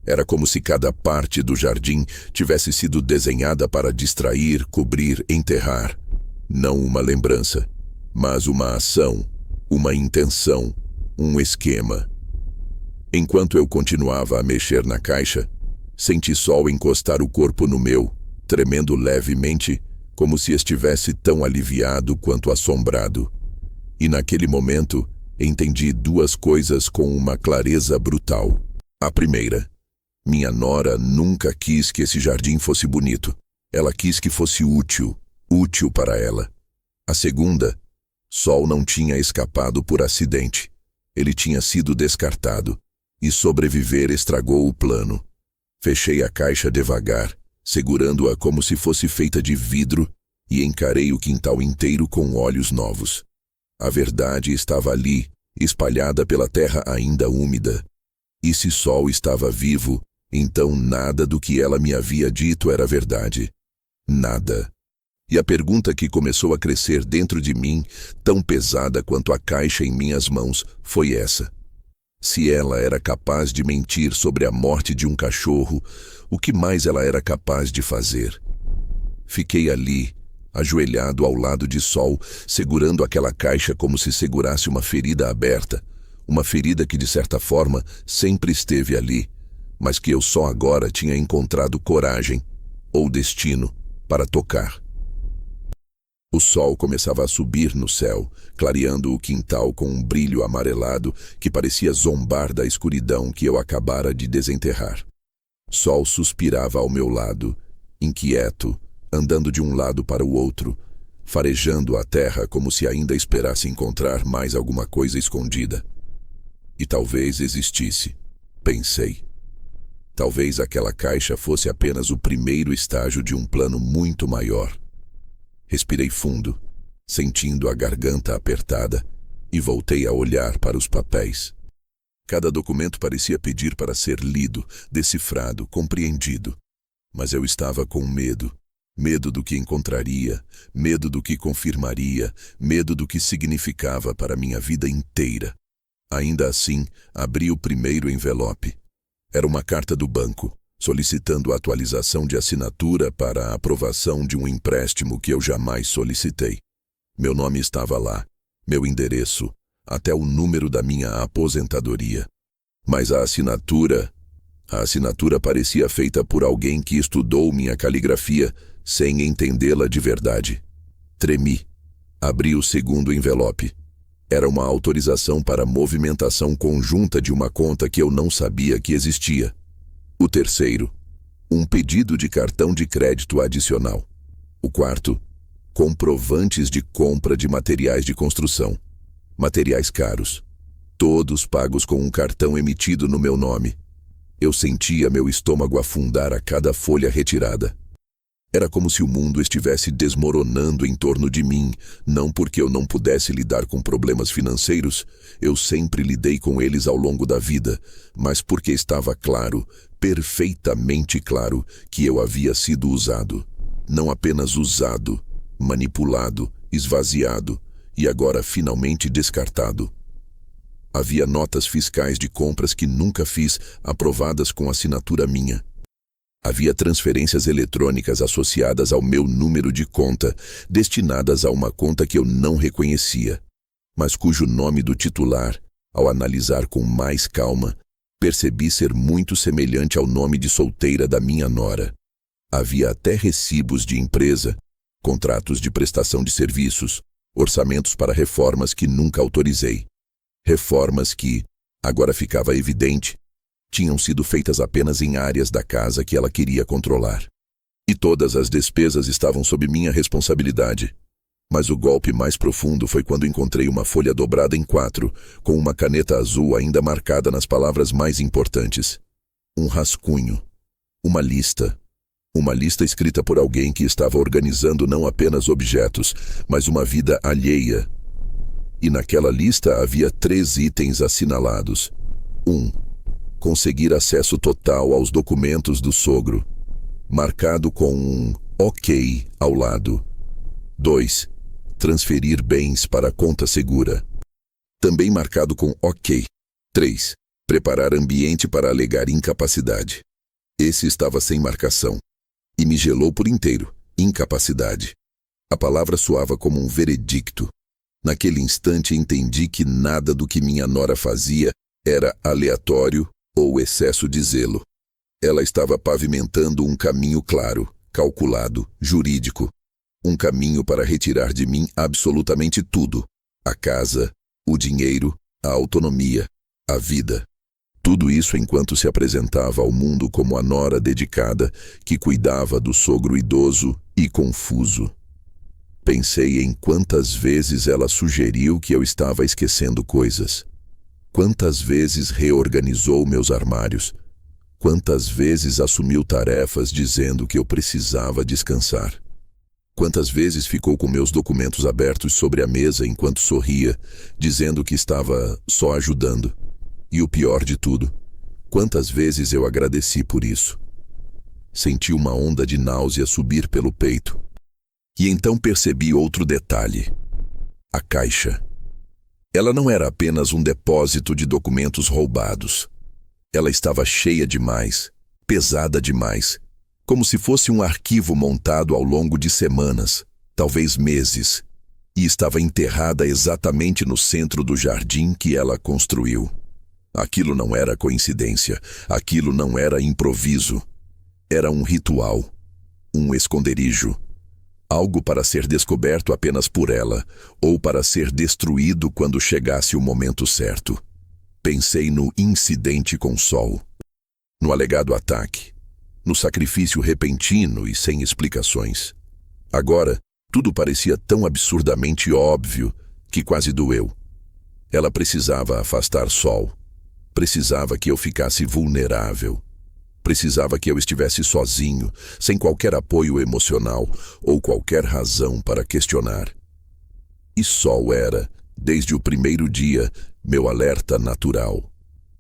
Era como se cada parte do jardim tivesse sido desenhada para distrair, cobrir, enterrar. Não uma lembrança, mas uma ação, uma intenção, um esquema. Enquanto eu continuava a mexer na caixa, senti Sol encostar o corpo no meu, tremendo levemente, como se estivesse tão aliviado quanto assombrado. E naquele momento, entendi duas coisas com uma clareza brutal. A primeira: minha nora nunca quis que esse jardim fosse bonito. Ela quis que fosse útil, útil para ela. A segunda: Sol não tinha escapado por acidente. Ele tinha sido descartado, e sobreviver estragou o plano. Fechei a caixa devagar, segurando-a como se fosse feita de vidro, e encarei o quintal inteiro com olhos novos. A verdade estava ali, espalhada pela terra ainda úmida. E se Sol estava vivo, então nada do que ela me havia dito era verdade. Nada. E a pergunta que começou a crescer dentro de mim, tão pesada quanto a caixa em minhas mãos, foi essa. Se ela era capaz de mentir sobre a morte de um cachorro, o que mais ela era capaz de fazer? Fiquei ali, ajoelhado ao lado de Sol, segurando aquela caixa como se segurasse uma ferida aberta, uma ferida que de certa forma sempre esteve ali, mas que eu só agora tinha encontrado coragem, ou destino, para tocar. O sol começava a subir no céu, clareando o quintal com um brilho amarelado que parecia zombar da escuridão que eu acabara de desenterrar. Sol suspirava ao meu lado, inquieto, andando de um lado para o outro, farejando a terra como se ainda esperasse encontrar mais alguma coisa escondida. E talvez existisse, pensei. Talvez aquela caixa fosse apenas o primeiro estágio de um plano muito maior. Respirei fundo, sentindo a garganta apertada, e voltei a olhar para os papéis. Cada documento parecia pedir para ser lido, decifrado, compreendido. Mas eu estava com medo. Medo do que encontraria, medo do que confirmaria, medo do que significava para minha vida inteira. Ainda assim, abri o primeiro envelope. Era uma carta do banco, solicitando a atualização de assinatura para a aprovação de um empréstimo que eu jamais solicitei. Meu nome estava lá, meu endereço, até o número da minha aposentadoria. Mas a assinatura parecia feita por alguém que estudou minha caligrafia sem entendê-la de verdade. Tremi. Abri o segundo envelope. Era uma autorização para movimentação conjunta de uma conta que eu não sabia que existia. O terceiro, um pedido de cartão de crédito adicional. O quarto, comprovantes de compra de materiais de construção. Materiais caros. Todos pagos com um cartão emitido no meu nome. Eu sentia meu estômago afundar a cada folha retirada. Era como se o mundo estivesse desmoronando em torno de mim, não porque eu não pudesse lidar com problemas financeiros, eu sempre lidei com eles ao longo da vida, mas porque estava claro, perfeitamente claro, que eu havia sido usado. Não apenas usado, manipulado, esvaziado e agora finalmente descartado. Havia notas fiscais de compras que nunca fiz, aprovadas com assinatura minha. Havia transferências eletrônicas associadas ao meu número de conta, destinadas a uma conta que eu não reconhecia, mas cujo nome do titular, ao analisar com mais calma, percebi ser muito semelhante ao nome de solteira da minha nora. Havia até recibos de empresa, contratos de prestação de serviços, orçamentos para reformas que nunca autorizei. Reformas que, agora ficava evidente, tinham sido feitas apenas em áreas da casa que ela queria controlar. E todas as despesas estavam sob minha responsabilidade. Mas o golpe mais profundo foi quando encontrei uma folha dobrada em 4, com uma caneta azul ainda marcada nas palavras mais importantes. Um rascunho. Uma lista. Uma lista escrita por alguém que estava organizando não apenas objetos, mas uma vida alheia. E naquela lista havia 3 itens assinalados. 1. Conseguir acesso total aos documentos do sogro, marcado com um OK ao lado. 2. Transferir bens para a conta segura, também marcado com OK. 3. Preparar ambiente para alegar incapacidade. Esse estava sem marcação. E me gelou por inteiro. Incapacidade. A palavra soava como um veredicto. Naquele instante entendi que nada do que minha nora fazia era aleatório ou excesso de zelo. Ela estava pavimentando um caminho claro, calculado, jurídico. Um caminho para retirar de mim absolutamente tudo. A casa, o dinheiro, a autonomia, a vida. Tudo isso enquanto se apresentava ao mundo como a nora dedicada que cuidava do sogro idoso e confuso. Pensei em quantas vezes ela sugeriu que eu estava esquecendo coisas. Quantas vezes reorganizou meus armários. Quantas vezes assumiu tarefas dizendo que eu precisava descansar. Quantas vezes ficou com meus documentos abertos sobre a mesa enquanto sorria, dizendo que estava só ajudando. E o pior de tudo, quantas vezes eu agradeci por isso. Senti uma onda de náusea subir pelo peito. E então percebi outro detalhe. A caixa. Ela não era apenas um depósito de documentos roubados. Ela estava cheia demais, pesada demais, como se fosse um arquivo montado ao longo de semanas, talvez meses, e estava enterrada exatamente no centro do jardim que ela construiu. Aquilo não era coincidência, aquilo não era improviso. Era um ritual, um esconderijo. Algo para ser descoberto apenas por ela, ou para ser destruído quando chegasse o momento certo. Pensei no incidente com Sol, no alegado ataque, no sacrifício repentino e sem explicações. Agora, tudo parecia tão absurdamente óbvio que quase doeu. Ela precisava afastar Sol. Precisava que eu ficasse vulnerável. Precisava que eu estivesse sozinho, sem qualquer apoio emocional ou qualquer razão para questionar. E Sol era, desde o primeiro dia, meu alerta natural.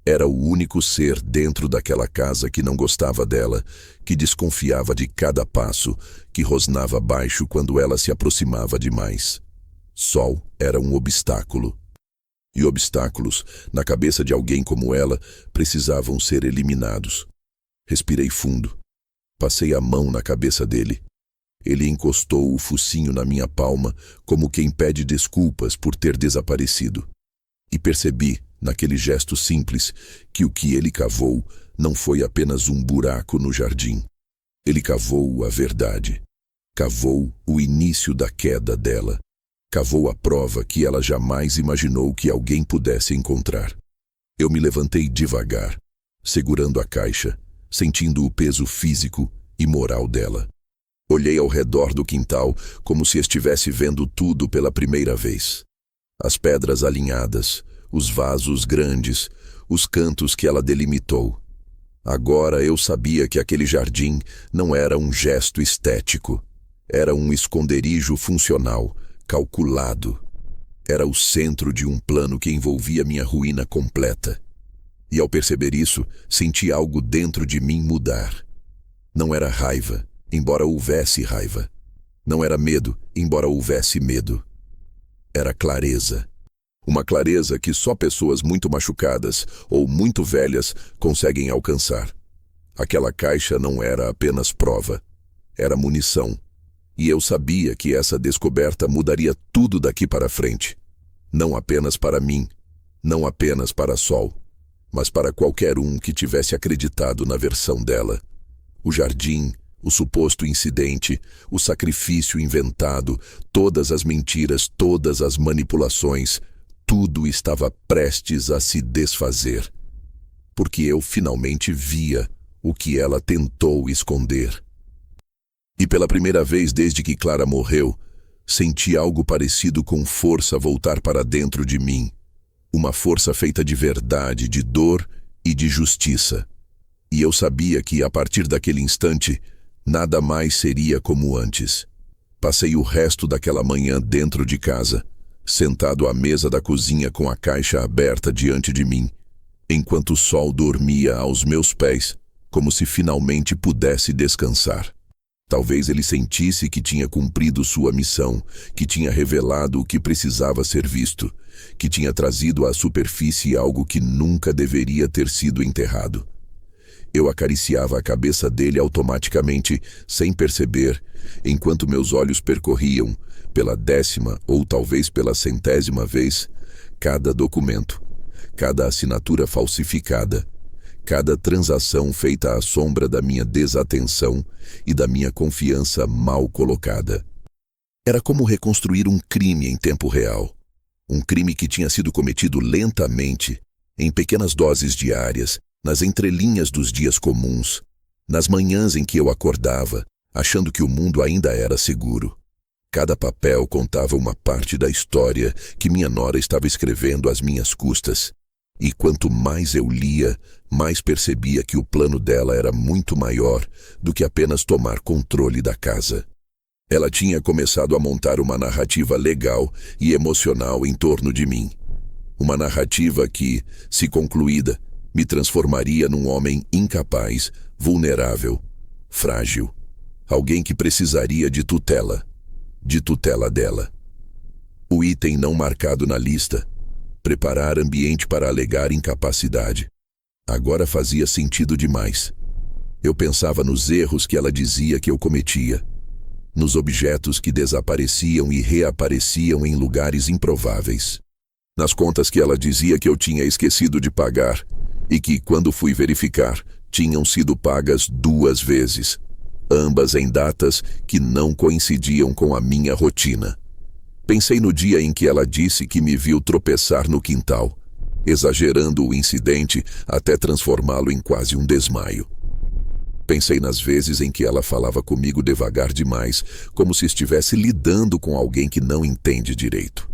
Era o único ser dentro daquela casa que não gostava dela, que desconfiava de cada passo, que rosnava baixo quando ela se aproximava demais. Sol era um obstáculo. E obstáculos, na cabeça de alguém como ela, precisavam ser eliminados. Respirei fundo. Passei a mão na cabeça dele. Ele encostou o focinho na minha palma, como quem pede desculpas por ter desaparecido. E percebi, naquele gesto simples, que o que ele cavou não foi apenas um buraco no jardim. Ele cavou a verdade. Cavou o início da queda dela. Cavou a prova que ela jamais imaginou que alguém pudesse encontrar. Eu me levantei devagar, segurando a caixa, sentindo o peso físico e moral dela. Olhei ao redor do quintal como se estivesse vendo tudo pela primeira vez. As pedras alinhadas, os vasos grandes, os cantos que ela delimitou. Agora eu sabia que aquele jardim não era um gesto estético. Era um esconderijo funcional, calculado. Era o centro de um plano que envolvia minha ruína completa. E ao perceber isso, senti algo dentro de mim mudar. Não era raiva, embora houvesse raiva. Não era medo, embora houvesse medo. Era clareza. Uma clareza que só pessoas muito machucadas ou muito velhas conseguem alcançar. Aquela caixa não era apenas prova. Era munição. E eu sabia que essa descoberta mudaria tudo daqui para frente. Não apenas para mim, não apenas para Sol, mas para qualquer um que tivesse acreditado na versão dela. O jardim, O suposto incidente, o sacrifício inventado, todas as mentiras, todas as manipulações, tudo estava prestes a se desfazer. Porque eu finalmente via o que ela tentou esconder. E pela primeira vez desde que Clara morreu, senti algo parecido com força voltar para dentro de mim. Uma força feita de verdade, de dor e de justiça. E eu sabia que, a partir daquele instante, nada mais seria como antes. Passei o resto daquela manhã dentro de casa, sentado à mesa da cozinha com a caixa aberta diante de mim, enquanto o sol dormia aos meus pés, como se finalmente pudesse descansar. Talvez ele sentisse que tinha cumprido sua missão, que tinha revelado o que precisava ser visto, que tinha trazido à superfície algo que nunca deveria ter sido enterrado. Eu acariciava a cabeça dele automaticamente, sem perceber, enquanto meus olhos percorriam, pela 10ª ou talvez pela 100ª vez, cada documento, cada assinatura falsificada, cada transação feita à sombra da minha desatenção e da minha confiança mal colocada. Era como reconstruir um crime em tempo real. Um crime que tinha sido cometido lentamente, em pequenas doses diárias, nas entrelinhas dos dias comuns, nas manhãs em que eu acordava, achando que o mundo ainda era seguro. Cada papel contava uma parte da história que minha nora estava escrevendo às minhas custas. E quanto mais eu lia, mais percebia que o plano dela era muito maior do que apenas tomar controle da casa. Ela tinha começado a montar uma narrativa legal e emocional em torno de mim. Uma narrativa que, se concluída, me transformaria num homem incapaz, vulnerável, frágil. Alguém que precisaria de tutela dela. O item não marcado na lista, preparar ambiente para alegar incapacidade, agora fazia sentido demais. Eu pensava nos erros que ela dizia que eu cometia, nos objetos que desapareciam e reapareciam em lugares improváveis, nas contas que ela dizia que eu tinha esquecido de pagar e que, quando fui verificar, tinham sido pagas 2 vezes, ambas em datas que não coincidiam com a minha rotina. Pensei no dia em que ela disse que me viu tropeçar no quintal, exagerando o incidente até transformá-lo em quase um desmaio. Pensei nas vezes em que ela falava comigo devagar demais, como se estivesse lidando com alguém que não entende direito.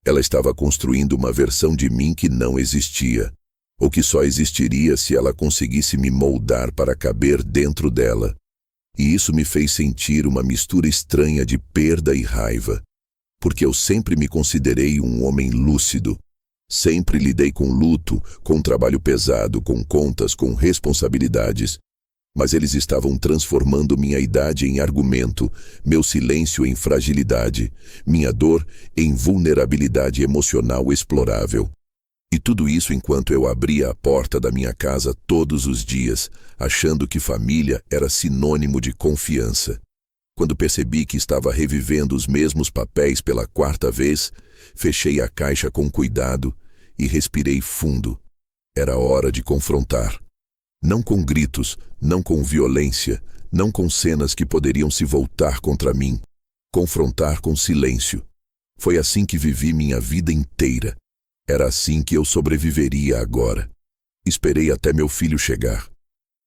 Ela estava construindo uma versão de mim que não existia, ou que só existiria se ela conseguisse me moldar para caber dentro dela. E isso me fez sentir uma mistura estranha de perda e raiva. Porque eu sempre me considerei um homem lúcido. Sempre lidei com luto, com trabalho pesado, com contas, com responsabilidades. Mas eles estavam transformando minha idade em argumento, meu silêncio em fragilidade, minha dor em vulnerabilidade emocional explorável. E tudo isso enquanto eu abria a porta da minha casa todos os dias, achando que família era sinônimo de confiança. Quando percebi que estava revivendo os mesmos papéis pela 4ª vez, fechei a caixa com cuidado e respirei fundo. Era hora de confrontar. Não com gritos, não com violência, não com cenas que poderiam se voltar contra mim. Confrontar com silêncio. Foi assim que vivi minha vida inteira. Era assim que eu sobreviveria agora. Esperei até meu filho chegar.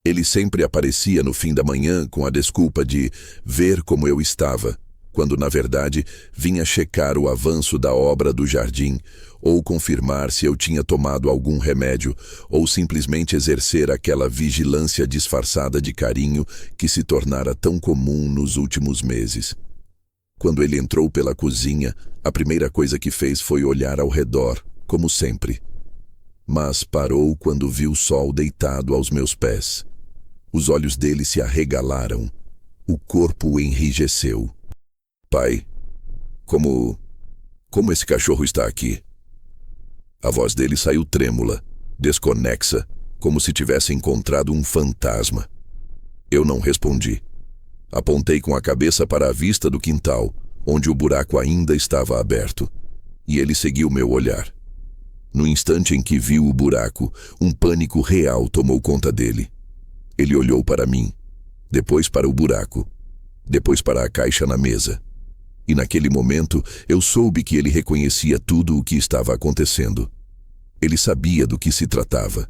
Ele sempre aparecia no fim da manhã com a desculpa de ver como eu estava, quando na verdade vinha checar o avanço da obra do jardim, ou confirmar se eu tinha tomado algum remédio, ou simplesmente exercer aquela vigilância disfarçada de carinho que se tornara tão comum nos últimos meses. Quando ele entrou pela cozinha, a primeira coisa que fez foi olhar ao redor, como sempre. Mas parou quando viu o sol deitado aos meus pés. Os olhos dele se arregalaram. O corpo enrijeceu. Pai, como esse cachorro está aqui? A voz dele saiu trêmula, desconexa, como se tivesse encontrado um fantasma. Eu não respondi. Apontei com a cabeça para a vista do quintal, onde o buraco ainda estava aberto, e ele seguiu meu olhar. No instante em que viu o buraco, um pânico real tomou conta dele. Ele olhou para mim. depois para o buraco, depois para a caixa na mesa. E naquele momento eu soube que ele reconhecia tudo o que estava acontecendo. Ele sabia do que se tratava.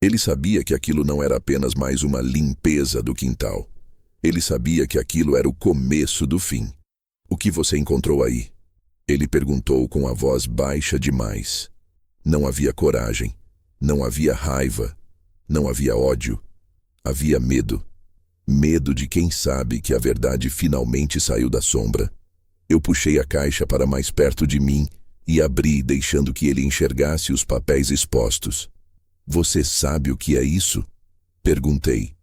Ele sabia que aquilo não era apenas mais uma limpeza do quintal. Ele sabia que aquilo era o começo do fim. "O que você encontrou aí?" Ele perguntou com a voz baixa demais. Não havia coragem, não havia raiva, não havia ódio. Havia medo. Medo de quem sabe que a verdade finalmente saiu da sombra. Eu puxei a caixa para mais perto de mim e abri, deixando que ele enxergasse os papéis expostos. "Você sabe o que é isso?" perguntei.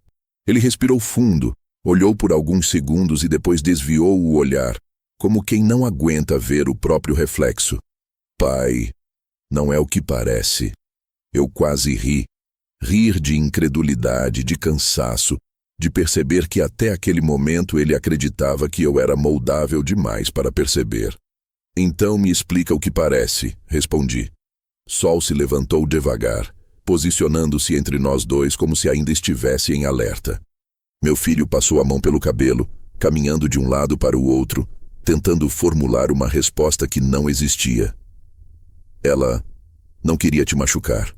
Ele respirou fundo, olhou por alguns segundos e depois desviou o olhar, como quem não aguenta ver o próprio reflexo. "Pai, não é o que parece." Eu quase ri. Rir de incredulidade, de cansaço, de perceber que até aquele momento ele acreditava que eu era moldável demais para perceber. "Então me explica o que parece", respondi. Sol se levantou devagar, posicionando-se entre nós dois como se ainda estivesse em alerta. Meu filho passou a mão pelo cabelo, caminhando de um lado para o outro, tentando formular uma resposta que não existia. "Ela não queria te machucar."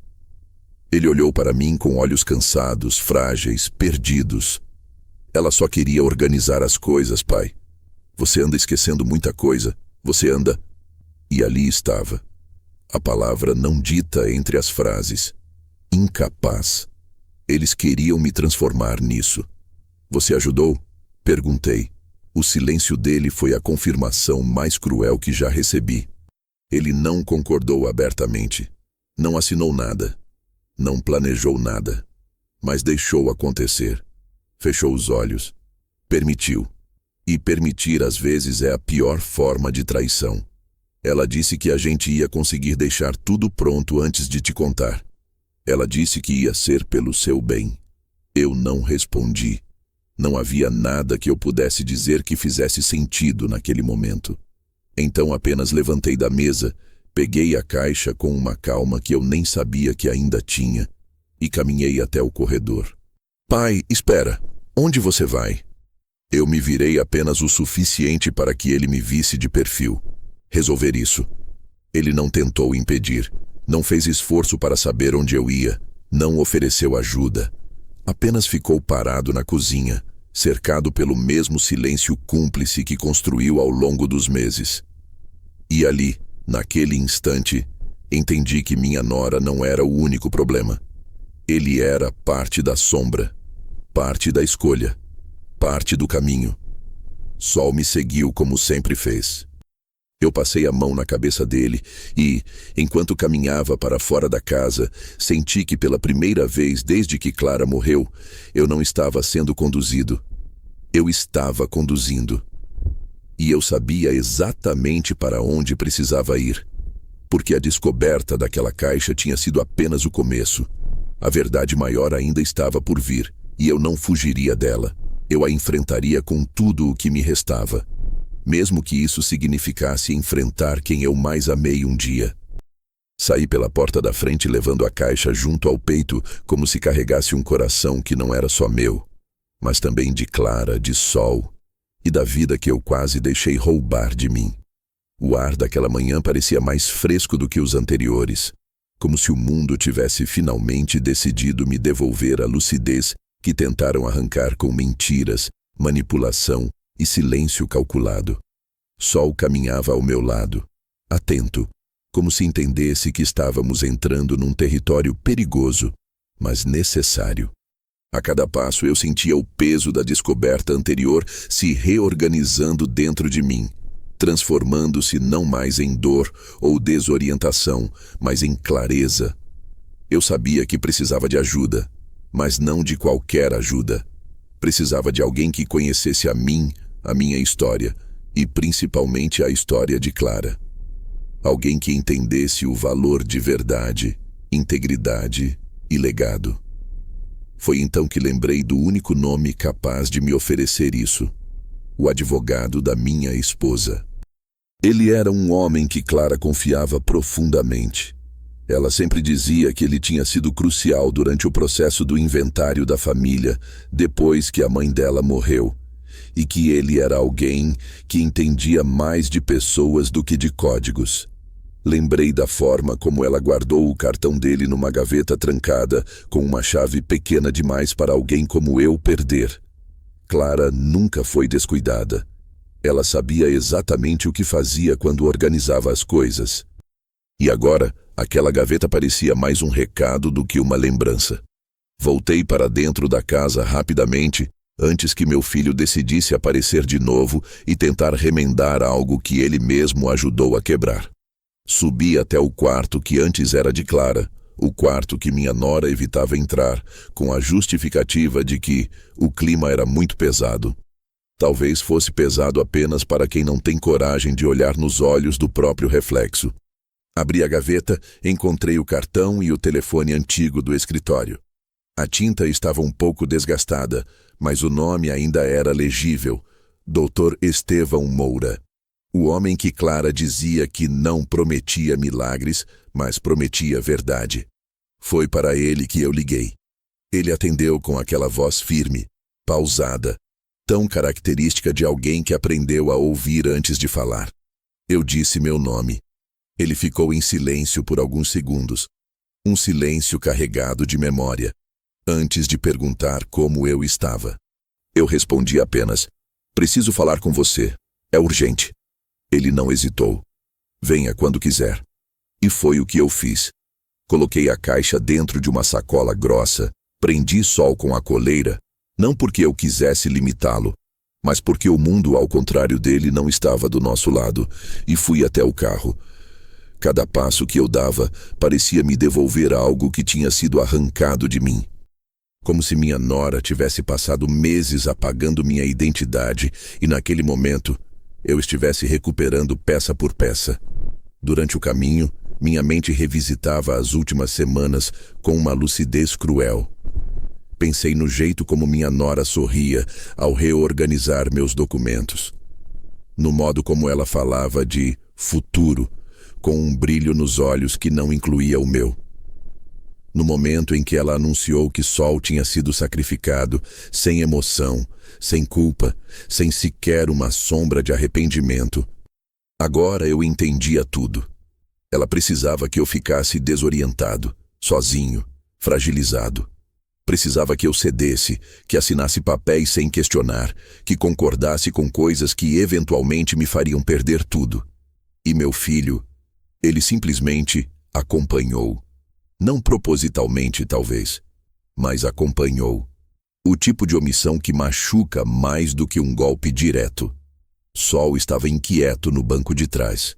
Ele olhou para mim com olhos cansados, frágeis, perdidos. "Ela só queria organizar as coisas, pai. Você anda esquecendo muita coisa. Você anda..." E ali estava. A palavra não dita entre as frases. Incapaz. Eles queriam me transformar nisso. "Você ajudou?" perguntei. O silêncio dele foi a confirmação mais cruel que já recebi. Ele não concordou abertamente. Não assinou nada. Não planejou nada, mas deixou acontecer. Fechou os olhos. Permitiu. E permitir às vezes é a pior forma de traição. Ela disse que a gente ia conseguir deixar tudo pronto antes de te contar. Ela disse que ia ser pelo seu bem. Eu não respondi. Não havia nada que eu pudesse dizer que fizesse sentido naquele momento. Então apenas levantei da mesa, peguei a caixa com uma calma que eu nem sabia que ainda tinha e caminhei até o corredor. "Pai, espera. Onde você vai?" Eu me virei apenas o suficiente para que ele me visse de perfil. "Resolver isso." Ele não tentou impedir, não fez esforço para saber onde eu ia, não ofereceu ajuda. Apenas ficou parado na cozinha, cercado pelo mesmo silêncio cúmplice que construiu ao longo dos meses. E ali, naquele instante, entendi que minha nora não era o único problema. Ele era parte da sombra, parte da escolha, parte do caminho. Sol me seguiu como sempre fez. Eu passei a mão na cabeça dele e, enquanto caminhava para fora da casa, senti que pela primeira vez desde que Clara morreu, eu não estava sendo conduzido. Eu estava conduzindo. E eu sabia exatamente para onde precisava ir, porque a descoberta daquela caixa tinha sido apenas o começo. A verdade maior ainda estava por vir, e eu não fugiria dela. Eu a enfrentaria com tudo o que me restava, mesmo que isso significasse enfrentar quem eu mais amei um dia. Saí pela porta da frente levando a caixa junto ao peito, como se carregasse um coração que não era só meu, mas também de Clara, de Sol, e da vida que eu quase deixei roubar de mim. O ar daquela manhã parecia mais fresco do que os anteriores, como se o mundo tivesse finalmente decidido me devolver a lucidez que tentaram arrancar com mentiras, manipulação e silêncio calculado. Sol caminhava ao meu lado, atento, como se entendesse que estávamos entrando num território perigoso, mas necessário. A cada passo eu sentia o peso da descoberta anterior se reorganizando dentro de mim, transformando-se não mais em dor ou desorientação, mas em clareza. Eu sabia que precisava de ajuda, mas não de qualquer ajuda. Precisava de alguém que conhecesse a mim, a minha história, e principalmente a história de Clara. Alguém que entendesse o valor de verdade, integridade e legado. Foi então que lembrei do único nome capaz de me oferecer isso: o advogado da minha esposa. Ele era um homem que Clara confiava profundamente. Ela sempre dizia que ele tinha sido crucial durante o processo do inventário da família, depois que a mãe dela morreu, e que ele era alguém que entendia mais de pessoas do que de códigos. Lembrei da forma como ela guardou o cartão dele numa gaveta trancada, com uma chave pequena demais para alguém como eu perder. Clara nunca foi descuidada. Ela sabia exatamente o que fazia quando organizava as coisas. E agora, aquela gaveta parecia mais um recado do que uma lembrança. Voltei para dentro da casa rapidamente, antes que meu filho decidisse aparecer de novo e tentar remendar algo que ele mesmo ajudou a quebrar. Subi até o quarto que antes era de Clara, o quarto que minha nora evitava entrar, com a justificativa de que o clima era muito pesado. Talvez fosse pesado apenas para quem não tem coragem de olhar nos olhos do próprio reflexo. Abri a gaveta, encontrei o cartão e o telefone antigo do escritório. A tinta estava um pouco desgastada, mas o nome ainda era legível: Dr. Estevão Moura. O homem que Clara dizia que não prometia milagres, mas prometia verdade. Foi para ele que eu liguei. Ele atendeu com aquela voz firme, pausada, tão característica de alguém que aprendeu a ouvir antes de falar. Eu disse meu nome. Ele ficou em silêncio por alguns segundos, um silêncio carregado de memória, antes de perguntar como eu estava. Eu respondi apenas: "Preciso falar com você. É urgente." Ele não hesitou. "Venha quando quiser." E foi o que eu fiz. Coloquei a caixa dentro de uma sacola grossa, prendi Sol com a coleira, não porque eu quisesse limitá-lo, mas porque o mundo ao contrário dele não estava do nosso lado, e fui até o carro. Cada passo que eu dava parecia me devolver algo que tinha sido arrancado de mim. Como se minha nora tivesse passado meses apagando minha identidade e naquele momento eu estivesse recuperando peça por peça. Durante o caminho, minha mente revisitava as últimas semanas com uma lucidez cruel. Pensei no jeito como minha nora sorria ao reorganizar meus documentos. No modo como ela falava de futuro, com um brilho nos olhos que não incluía o meu. No momento em que ela anunciou que Sol tinha sido sacrificado, sem emoção, sem culpa, sem sequer uma sombra de arrependimento. Agora eu entendia tudo. Ela precisava que eu ficasse desorientado, sozinho, fragilizado. Precisava que eu cedesse, que assinasse papéis sem questionar, que concordasse com coisas que eventualmente me fariam perder tudo. E meu filho, ele simplesmente acompanhou. Não propositalmente, talvez, mas acompanhou. O tipo de omissão que machuca mais do que um golpe direto. Sol estava inquieto no banco de trás.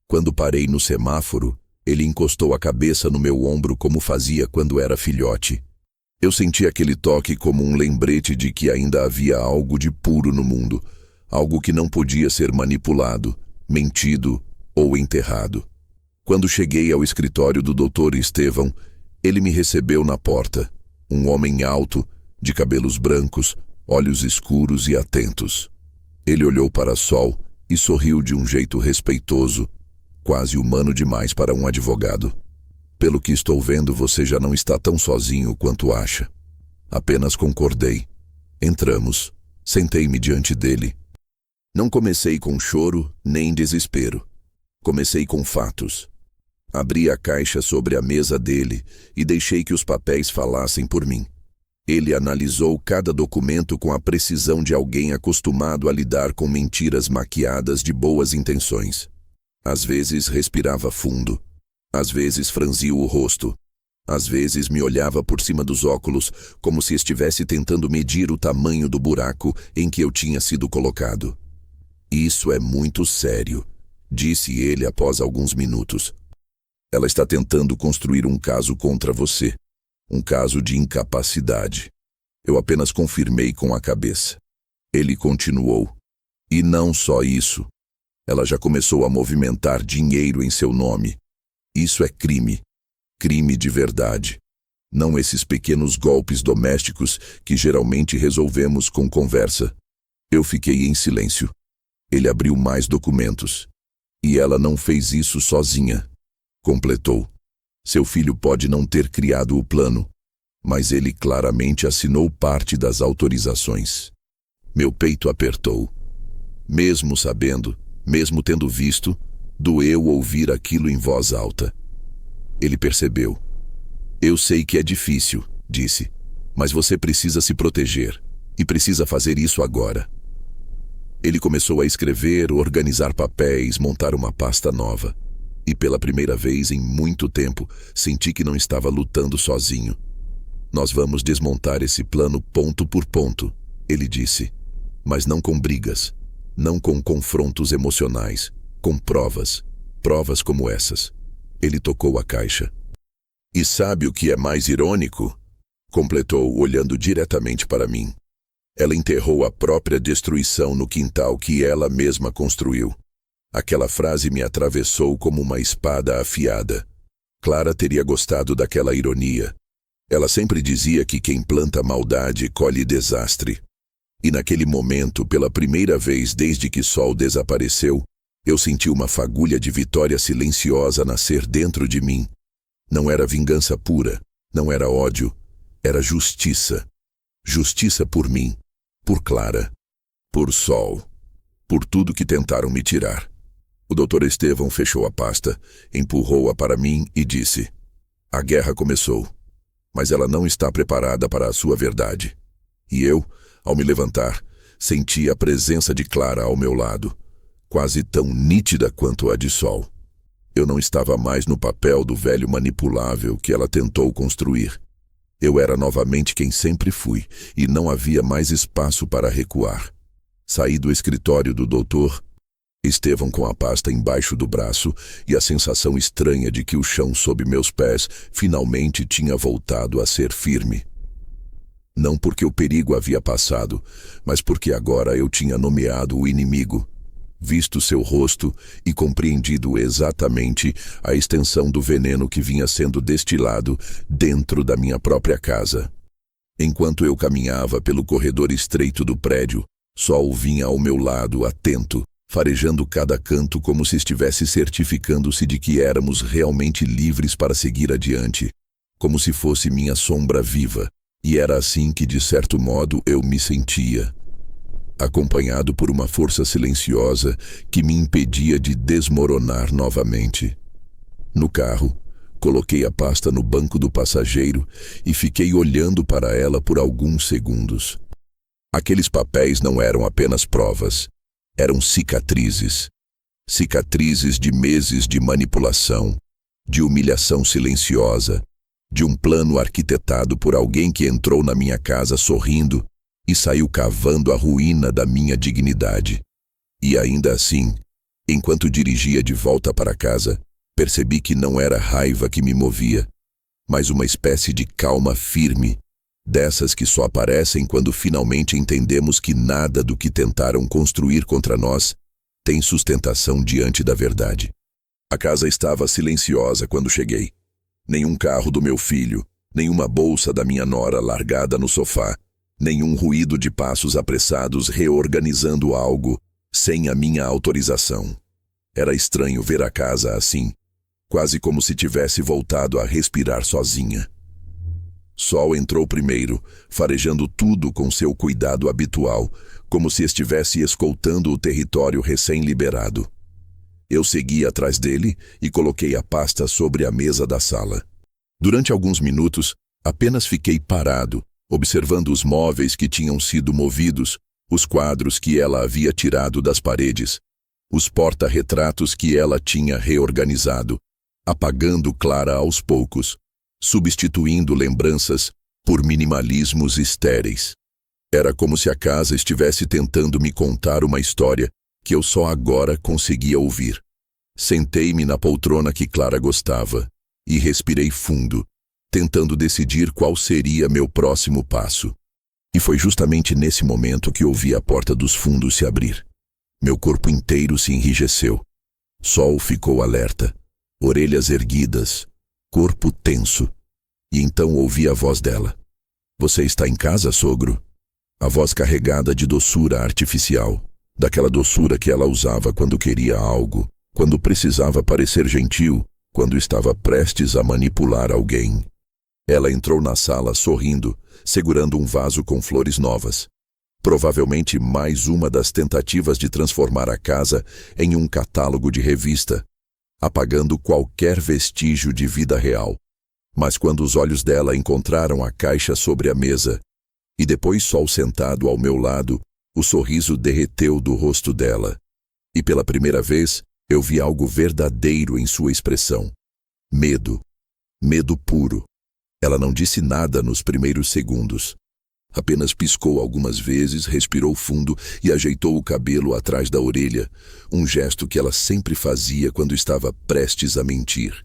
Quando parei no semáforo, ele encostou a cabeça no meu ombro como fazia quando era filhote. Eu senti aquele toque como um lembrete de que ainda havia algo de puro no mundo, algo que não podia ser manipulado, mentido ou enterrado. Quando cheguei ao escritório do Dr. Estevão, ele me recebeu na porta. Um homem alto, de cabelos brancos, olhos escuros e atentos. Ele olhou para Sol e sorriu de um jeito respeitoso, quase humano demais para um advogado. "Pelo que estou vendo, você já não está tão sozinho quanto acha." Apenas concordei. Entramos. Sentei-me diante dele. Não comecei com choro nem desespero. Comecei com fatos. Abri a caixa sobre a mesa dele e deixei que os papéis falassem por mim. Ele analisou cada documento com a precisão de alguém acostumado a lidar com mentiras maquiadas de boas intenções. Às vezes respirava fundo. Às vezes franzia o rosto. Às vezes me olhava por cima dos óculos, como se estivesse tentando medir o tamanho do buraco em que eu tinha sido colocado. "Isso é muito sério", disse ele após alguns minutos. "Ela está tentando construir um caso contra você. Um caso de incapacidade." Eu apenas confirmei com a cabeça. Ele continuou. "E não só isso. Ela já começou a movimentar dinheiro em seu nome. Isso é crime. Crime de verdade. Não esses pequenos golpes domésticos que geralmente resolvemos com conversa." Eu fiquei em silêncio. Ele abriu mais documentos. "E ela não fez isso sozinha", completou. Seu filho pode não ter criado o plano, mas ele claramente assinou parte das autorizações. Meu peito apertou. Mesmo sabendo, mesmo tendo visto, doeu ouvir aquilo em voz alta. Ele percebeu. Eu sei que é difícil, disse, mas você precisa se proteger, e precisa fazer isso agora. Ele começou a escrever, organizar papéis, montar uma pasta nova. E pela primeira vez em muito tempo, senti que não estava lutando sozinho. Nós vamos desmontar esse plano ponto por ponto, ele disse. Mas não com brigas, não com confrontos emocionais, com provas. Provas como essas. Ele tocou a caixa. E sabe o que é mais irônico? Completou, olhando diretamente para mim. Ela enterrou a própria destruição no quintal que ela mesma construiu. Aquela frase me atravessou como uma espada afiada. Clara teria gostado daquela ironia. Ela sempre dizia que quem planta maldade colhe desastre. E naquele momento, pela primeira vez desde que Sol desapareceu, eu senti uma fagulha de vitória silenciosa nascer dentro de mim. Não era vingança pura, não era ódio, era justiça. Justiça por mim, por Clara, por Sol, por tudo que tentaram me tirar. O Dr. Estevão fechou a pasta, empurrou-a para mim e disse: a guerra começou, mas ela não está preparada para a sua verdade. E eu, ao me levantar, senti a presença de Clara ao meu lado, quase tão nítida quanto a de Sol. Eu não estava mais no papel do velho manipulável que ela tentou construir. Eu era novamente quem sempre fui, e não havia mais espaço para recuar. Saí do escritório do doutor Estevão com a pasta embaixo do braço e a sensação estranha de que o chão sob meus pés finalmente tinha voltado a ser firme. Não porque o perigo havia passado, mas porque agora eu tinha nomeado o inimigo, visto seu rosto e compreendido exatamente a extensão do veneno que vinha sendo destilado dentro da minha própria casa. Enquanto eu caminhava pelo corredor estreito do prédio, Sol vinha ao meu lado, atento, farejando cada canto como se estivesse certificando-se de que éramos realmente livres para seguir adiante, como se fosse minha sombra viva, e era assim que, de certo modo, eu me sentia, acompanhado por uma força silenciosa que me impedia de desmoronar novamente. No carro, coloquei a pasta no banco do passageiro e fiquei olhando para ela por alguns segundos. Aqueles papéis não eram apenas provas, eram cicatrizes. Cicatrizes de meses de manipulação, de humilhação silenciosa, de um plano arquitetado por alguém que entrou na minha casa sorrindo e saiu cavando a ruína da minha dignidade. E ainda assim, enquanto dirigia de volta para casa, percebi que não era raiva que me movia, mas uma espécie de calma firme, dessas que só aparecem quando finalmente entendemos que nada do que tentaram construir contra nós tem sustentação diante da verdade. A casa estava silenciosa quando cheguei. Nenhum carro do meu filho, nenhuma bolsa da minha nora largada no sofá, nenhum ruído de passos apressados reorganizando algo sem a minha autorização. Era estranho ver a casa assim, quase como se tivesse voltado a respirar sozinha. Sol entrou primeiro, farejando tudo com seu cuidado habitual, como se estivesse escoltando o território recém-liberado. Eu segui atrás dele e coloquei a pasta sobre a mesa da sala. Durante alguns minutos, apenas fiquei parado, observando os móveis que tinham sido movidos, os quadros que ela havia tirado das paredes, os porta-retratos que ela tinha reorganizado, apagando Clara aos poucos, substituindo lembranças por minimalismos estéreis. Era como se a casa estivesse tentando me contar uma história que eu só agora conseguia ouvir. Sentei-me na poltrona que Clara gostava e respirei fundo, tentando decidir qual seria meu próximo passo. E foi justamente nesse momento que ouvi a porta dos fundos se abrir. Meu corpo inteiro se enrijeceu. Sol ficou alerta, orelhas erguidas, corpo tenso. E então ouvi a voz dela. Você está em casa, sogro? A voz carregada de doçura artificial, daquela doçura que ela usava quando queria algo, quando precisava parecer gentil, quando estava prestes a manipular alguém. Ela entrou na sala sorrindo, segurando um vaso com flores novas. Provavelmente mais uma das tentativas de transformar a casa em um catálogo de revista, apagando qualquer vestígio de vida real. Mas quando os olhos dela encontraram a caixa sobre a mesa, e depois Sol sentado ao meu lado, o sorriso derreteu do rosto dela. E pela primeira vez, eu vi algo verdadeiro em sua expressão. Medo. Medo puro. Ela não disse nada nos primeiros segundos. Apenas piscou algumas vezes, respirou fundo e ajeitou o cabelo atrás da orelha, um gesto que ela sempre fazia quando estava prestes a mentir.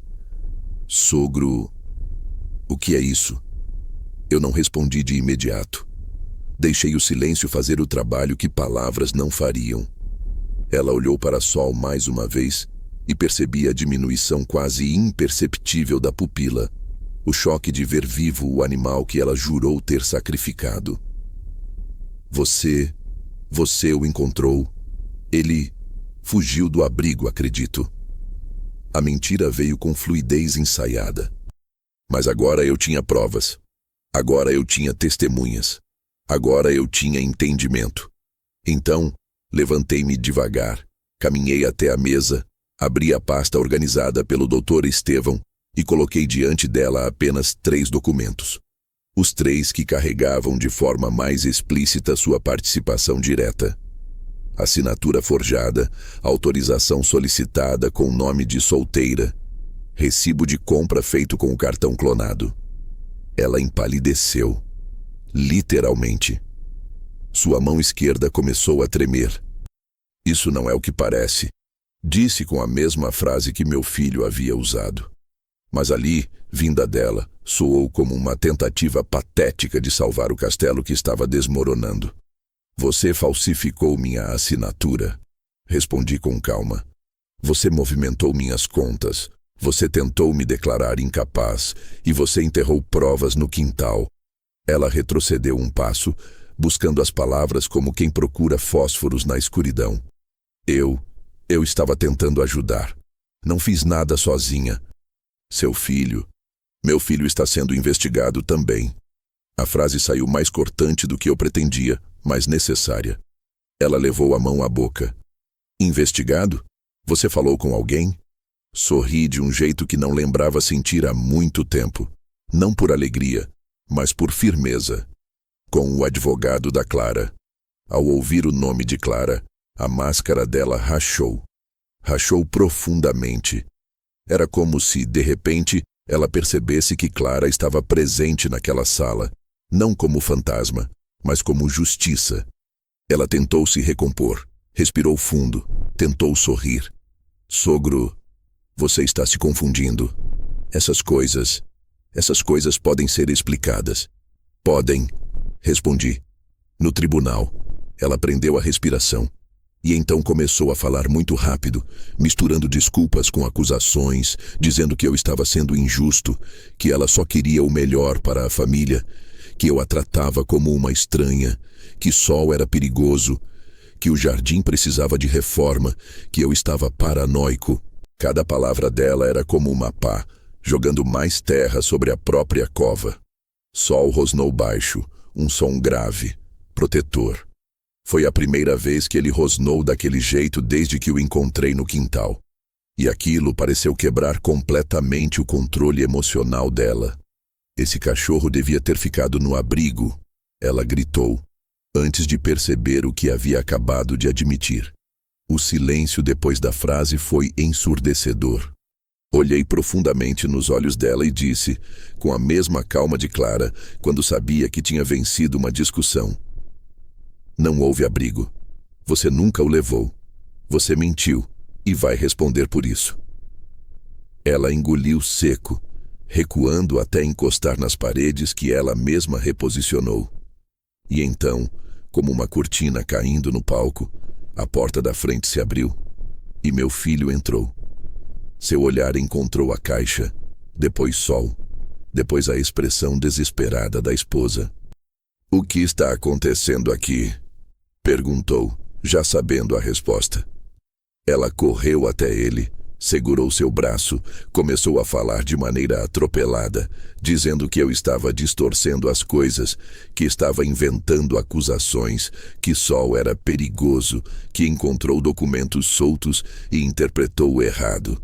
Sogro... O que é isso? Eu não respondi de imediato. Deixei o silêncio fazer o trabalho que palavras não fariam. Ela olhou para Sol mais uma vez e percebi a diminuição quase imperceptível da pupila. O choque de ver vivo o animal que ela jurou ter sacrificado. Você o encontrou. Ele fugiu do abrigo, acredito. A mentira veio com fluidez ensaiada. Mas agora eu tinha provas. Agora eu tinha testemunhas. Agora eu tinha entendimento. Então, levantei-me devagar, caminhei até a mesa, abri a pasta organizada pelo Dr. Estevão e coloquei diante dela apenas 3 documentos. Os 3 que carregavam de forma mais explícita sua participação direta. Assinatura forjada, autorização solicitada com nome de solteira, recibo de compra feito com o cartão clonado. Ela empalideceu. Literalmente. Sua mão esquerda começou a tremer. Isso não é o que parece, disse com a mesma frase que meu filho havia usado. Mas ali, vinda dela, soou como uma tentativa patética de salvar o castelo que estava desmoronando. Você falsificou minha assinatura, respondi com calma. Você movimentou minhas contas, você tentou me declarar incapaz e você enterrou provas no quintal. Ela retrocedeu um passo, buscando as palavras como quem procura fósforos na escuridão. Eu estava tentando ajudar. Não fiz nada sozinha. Meu filho está sendo investigado também. A frase saiu mais cortante do que eu pretendia, mas necessária. Ela levou a mão à boca. Investigado? Você falou com alguém? Sorri de um jeito que não lembrava sentir há muito tempo. Não por alegria, mas por firmeza. Com o advogado da Clara. Ao ouvir o nome de Clara, a máscara dela rachou. Rachou profundamente. Era como se, de repente, ela percebesse que Clara estava presente naquela sala, não como fantasma, mas como justiça. Ela tentou se recompor, respirou fundo, tentou sorrir. Sogro, você está se confundindo. Essas coisas podem ser explicadas. Podem, respondi. No tribunal, ela prendeu a respiração. E então começou a falar muito rápido, misturando desculpas com acusações, dizendo que eu estava sendo injusto, que ela só queria o melhor para a família, que eu a tratava como uma estranha, que Sol era perigoso, que o jardim precisava de reforma, que eu estava paranoico. Cada palavra dela era como uma pá, jogando mais terra sobre a própria cova. Sol rosnou baixo, um som grave, protetor. Foi a primeira vez que ele rosnou daquele jeito desde que o encontrei no quintal. E aquilo pareceu quebrar completamente o controle emocional dela. Esse cachorro devia ter ficado no abrigo, ela gritou, antes de perceber o que havia acabado de admitir. O silêncio depois da frase foi ensurdecedor. Olhei profundamente nos olhos dela e disse, com a mesma calma de Clara, quando sabia que tinha vencido uma discussão. Não houve abrigo. Você nunca o levou. Você mentiu e vai responder por isso. Ela engoliu seco, recuando até encostar nas paredes que ela mesma reposicionou. E então, como uma cortina caindo no palco, a porta da frente se abriu e meu filho entrou. Seu olhar encontrou a caixa, depois Sol, depois a expressão desesperada da esposa. O que está acontecendo aqui? Perguntou, já sabendo a resposta. Ela correu até ele, Segurou seu braço, começou a falar de maneira atropelada, dizendo que eu estava distorcendo as coisas, que estava inventando acusações, que Sol era perigoso, que encontrou documentos soltos e interpretou errado.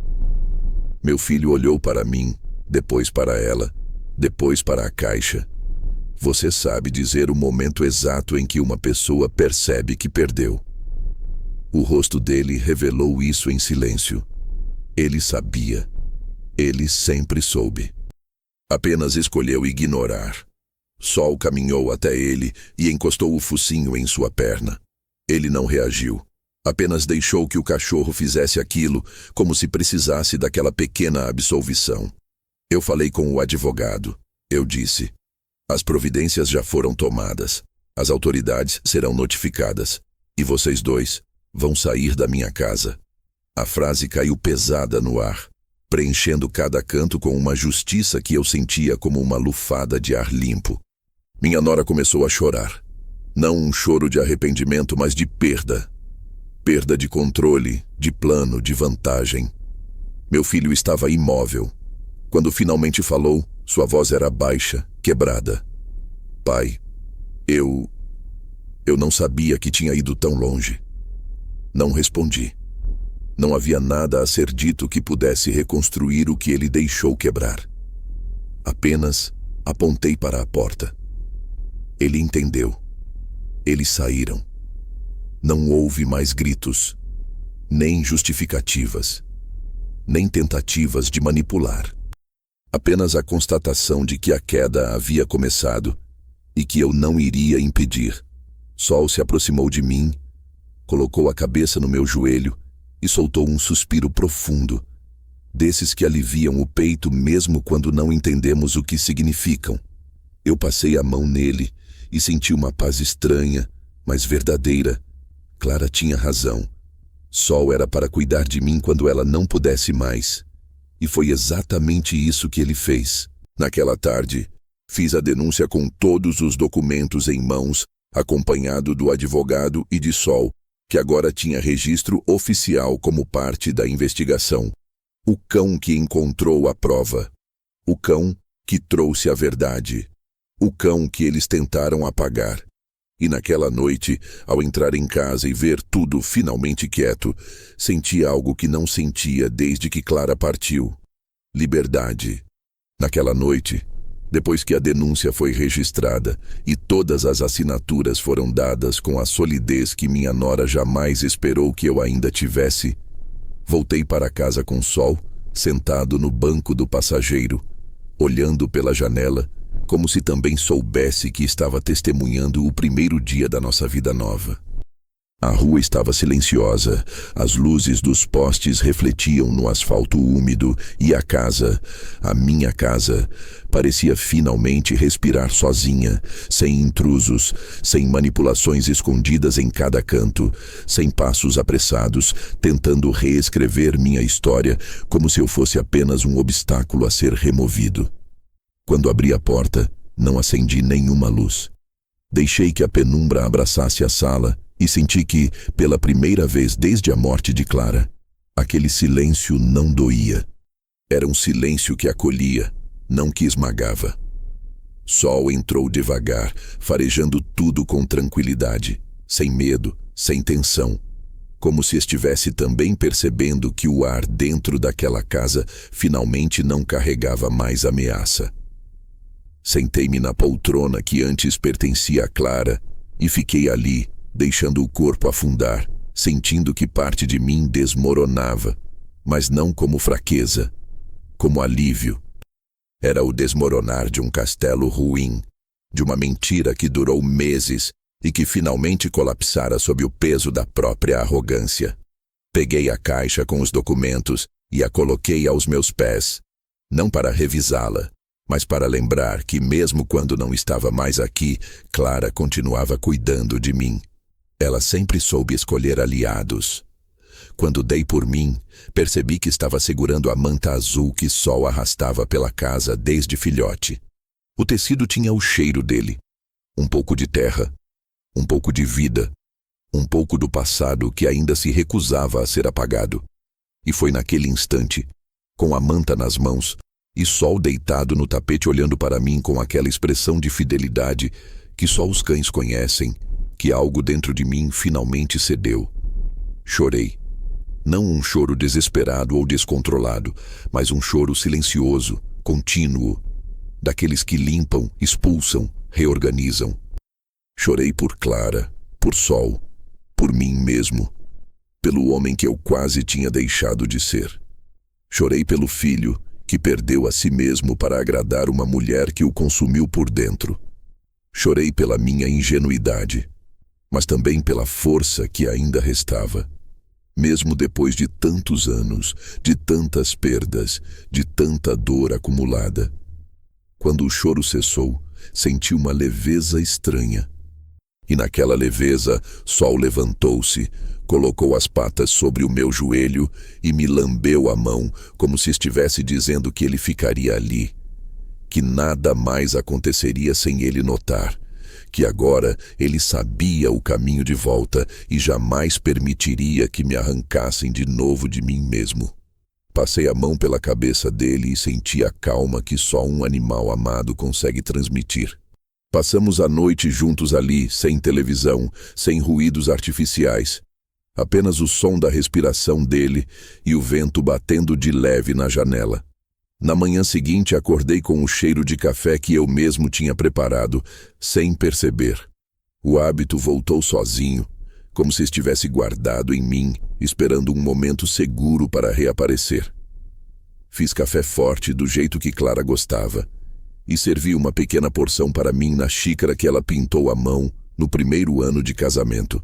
Meu filho olhou para mim, depois para ela, depois para a caixa. Você sabe dizer o momento exato em que uma pessoa percebe que perdeu. O rosto dele revelou isso em silêncio. Ele sabia. Ele sempre soube. Apenas escolheu ignorar. Sol caminhou até ele e encostou o focinho em sua perna. Ele não reagiu. Apenas deixou que o cachorro fizesse aquilo, como se precisasse daquela pequena absolvição. Eu falei com o advogado. Eu disse: as providências já foram tomadas. As autoridades serão notificadas. E vocês dois vão sair da minha casa. A frase caiu pesada no ar, preenchendo cada canto com uma justiça que eu sentia como uma lufada de ar limpo. Minha nora começou a chorar. Não um choro de arrependimento, mas de perda. Perda de controle, de plano, de vantagem. Meu filho estava imóvel. Quando finalmente falou, sua voz era baixa, quebrada. Pai, eu não sabia que tinha ido tão longe. Não respondi. Não havia nada a ser dito que pudesse reconstruir o que ele deixou quebrar. Apenas apontei para a porta. Ele entendeu. Eles saíram. Não houve mais gritos, nem justificativas, nem tentativas de manipular. Apenas a constatação de que a queda havia começado e que eu não iria impedir. Sol se aproximou de mim, colocou a cabeça no meu joelho e soltou um suspiro profundo, desses que aliviam o peito mesmo quando não entendemos o que significam. Eu passei a mão nele e senti uma paz estranha, mas verdadeira. Clara tinha razão. Sol era para cuidar de mim quando ela não pudesse mais. E foi exatamente isso que ele fez. Naquela tarde, fiz a denúncia com todos os documentos em mãos, acompanhado do advogado e de Sol, que agora tinha registro oficial como parte da investigação. O cão que encontrou a prova. O cão que trouxe a verdade. O cão que eles tentaram apagar. E naquela noite, ao entrar em casa e ver tudo finalmente quieto, senti algo que não sentia desde que Clara partiu. Liberdade. Naquela noite, depois que a denúncia foi registrada e todas as assinaturas foram dadas com a solidez que minha nora jamais esperou que eu ainda tivesse, voltei para casa com Sol, sentado no banco do passageiro, olhando pela janela, como se também soubesse que estava testemunhando o primeiro dia da nossa vida nova. A rua estava silenciosa, as luzes dos postes refletiam no asfalto úmido e a casa, a minha casa, parecia finalmente respirar sozinha, sem intrusos, sem manipulações escondidas em cada canto, sem passos apressados, tentando reescrever minha história como se eu fosse apenas um obstáculo a ser removido. Quando abri a porta, não acendi nenhuma luz. Deixei que a penumbra abraçasse a sala e senti que, pela primeira vez desde a morte de Clara, aquele silêncio não doía. Era um silêncio que acolhia, não que esmagava. Sol entrou devagar, farejando tudo com tranquilidade, sem medo, sem tensão, como se estivesse também percebendo que o ar dentro daquela casa finalmente não carregava mais ameaça. Sentei-me na poltrona que antes pertencia a Clara e fiquei ali, deixando o corpo afundar, sentindo que parte de mim desmoronava, mas não como fraqueza, como alívio. Era o desmoronar de um castelo ruim, de uma mentira que durou meses e que finalmente colapsara sob o peso da própria arrogância. Peguei a caixa com os documentos e a coloquei aos meus pés, não para revisá-la, mas para lembrar que mesmo quando não estava mais aqui, Clara continuava cuidando de mim. Ela sempre soube escolher aliados. Quando dei por mim, percebi que estava segurando a manta azul que Sol arrastava pela casa desde filhote. O tecido tinha o cheiro dele. Um pouco de terra, um pouco de vida, um pouco do passado que ainda se recusava a ser apagado. E foi naquele instante, com a manta nas mãos, e Sol deitado no tapete olhando para mim com aquela expressão de fidelidade que só os cães conhecem, que algo dentro de mim finalmente cedeu. Chorei. Não um choro desesperado ou descontrolado, mas um choro silencioso, contínuo, daqueles que limpam, expulsam, reorganizam. Chorei por Clara, por Sol, por mim mesmo, pelo homem que eu quase tinha deixado de ser. Chorei pelo filho que perdeu a si mesmo para agradar uma mulher que o consumiu por dentro. Chorei pela minha ingenuidade, mas também pela força que ainda restava. Mesmo depois de tantos anos, de tantas perdas, de tanta dor acumulada. Quando o choro cessou, senti uma leveza estranha. E naquela leveza, Sol levantou-se, colocou as patas sobre o meu joelho e me lambeu a mão, como se estivesse dizendo que ele ficaria ali, que nada mais aconteceria sem ele notar, que agora ele sabia o caminho de volta e jamais permitiria que me arrancassem de novo de mim mesmo. Passei a mão pela cabeça dele e senti a calma que só um animal amado consegue transmitir. Passamos a noite juntos ali, sem televisão, sem ruídos artificiais. Apenas o som da respiração dele e o vento batendo de leve na janela. Na manhã seguinte acordei com o cheiro de café que eu mesmo tinha preparado, sem perceber. O hábito voltou sozinho, como se estivesse guardado em mim, esperando um momento seguro para reaparecer. Fiz café forte do jeito que Clara gostava, e servi uma pequena porção para mim na xícara que ela pintou à mão no primeiro ano de casamento.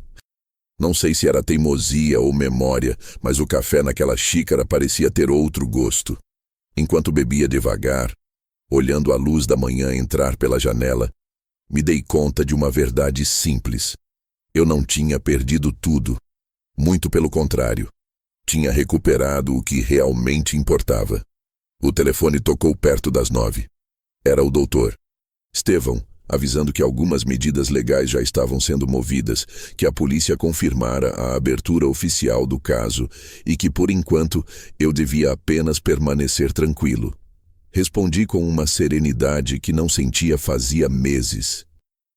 Não sei se era teimosia ou memória, mas o café naquela xícara parecia ter outro gosto. Enquanto bebia devagar, olhando a luz da manhã entrar pela janela, me dei conta de uma verdade simples. Eu não tinha perdido tudo. Muito pelo contrário. Tinha recuperado o que realmente importava. O telefone tocou perto das 9. Era o doutor Estevão, avisando que algumas medidas legais já estavam sendo movidas, que a polícia confirmara a abertura oficial do caso e que, por enquanto, eu devia apenas permanecer tranquilo. Respondi com uma serenidade que não sentia fazia meses.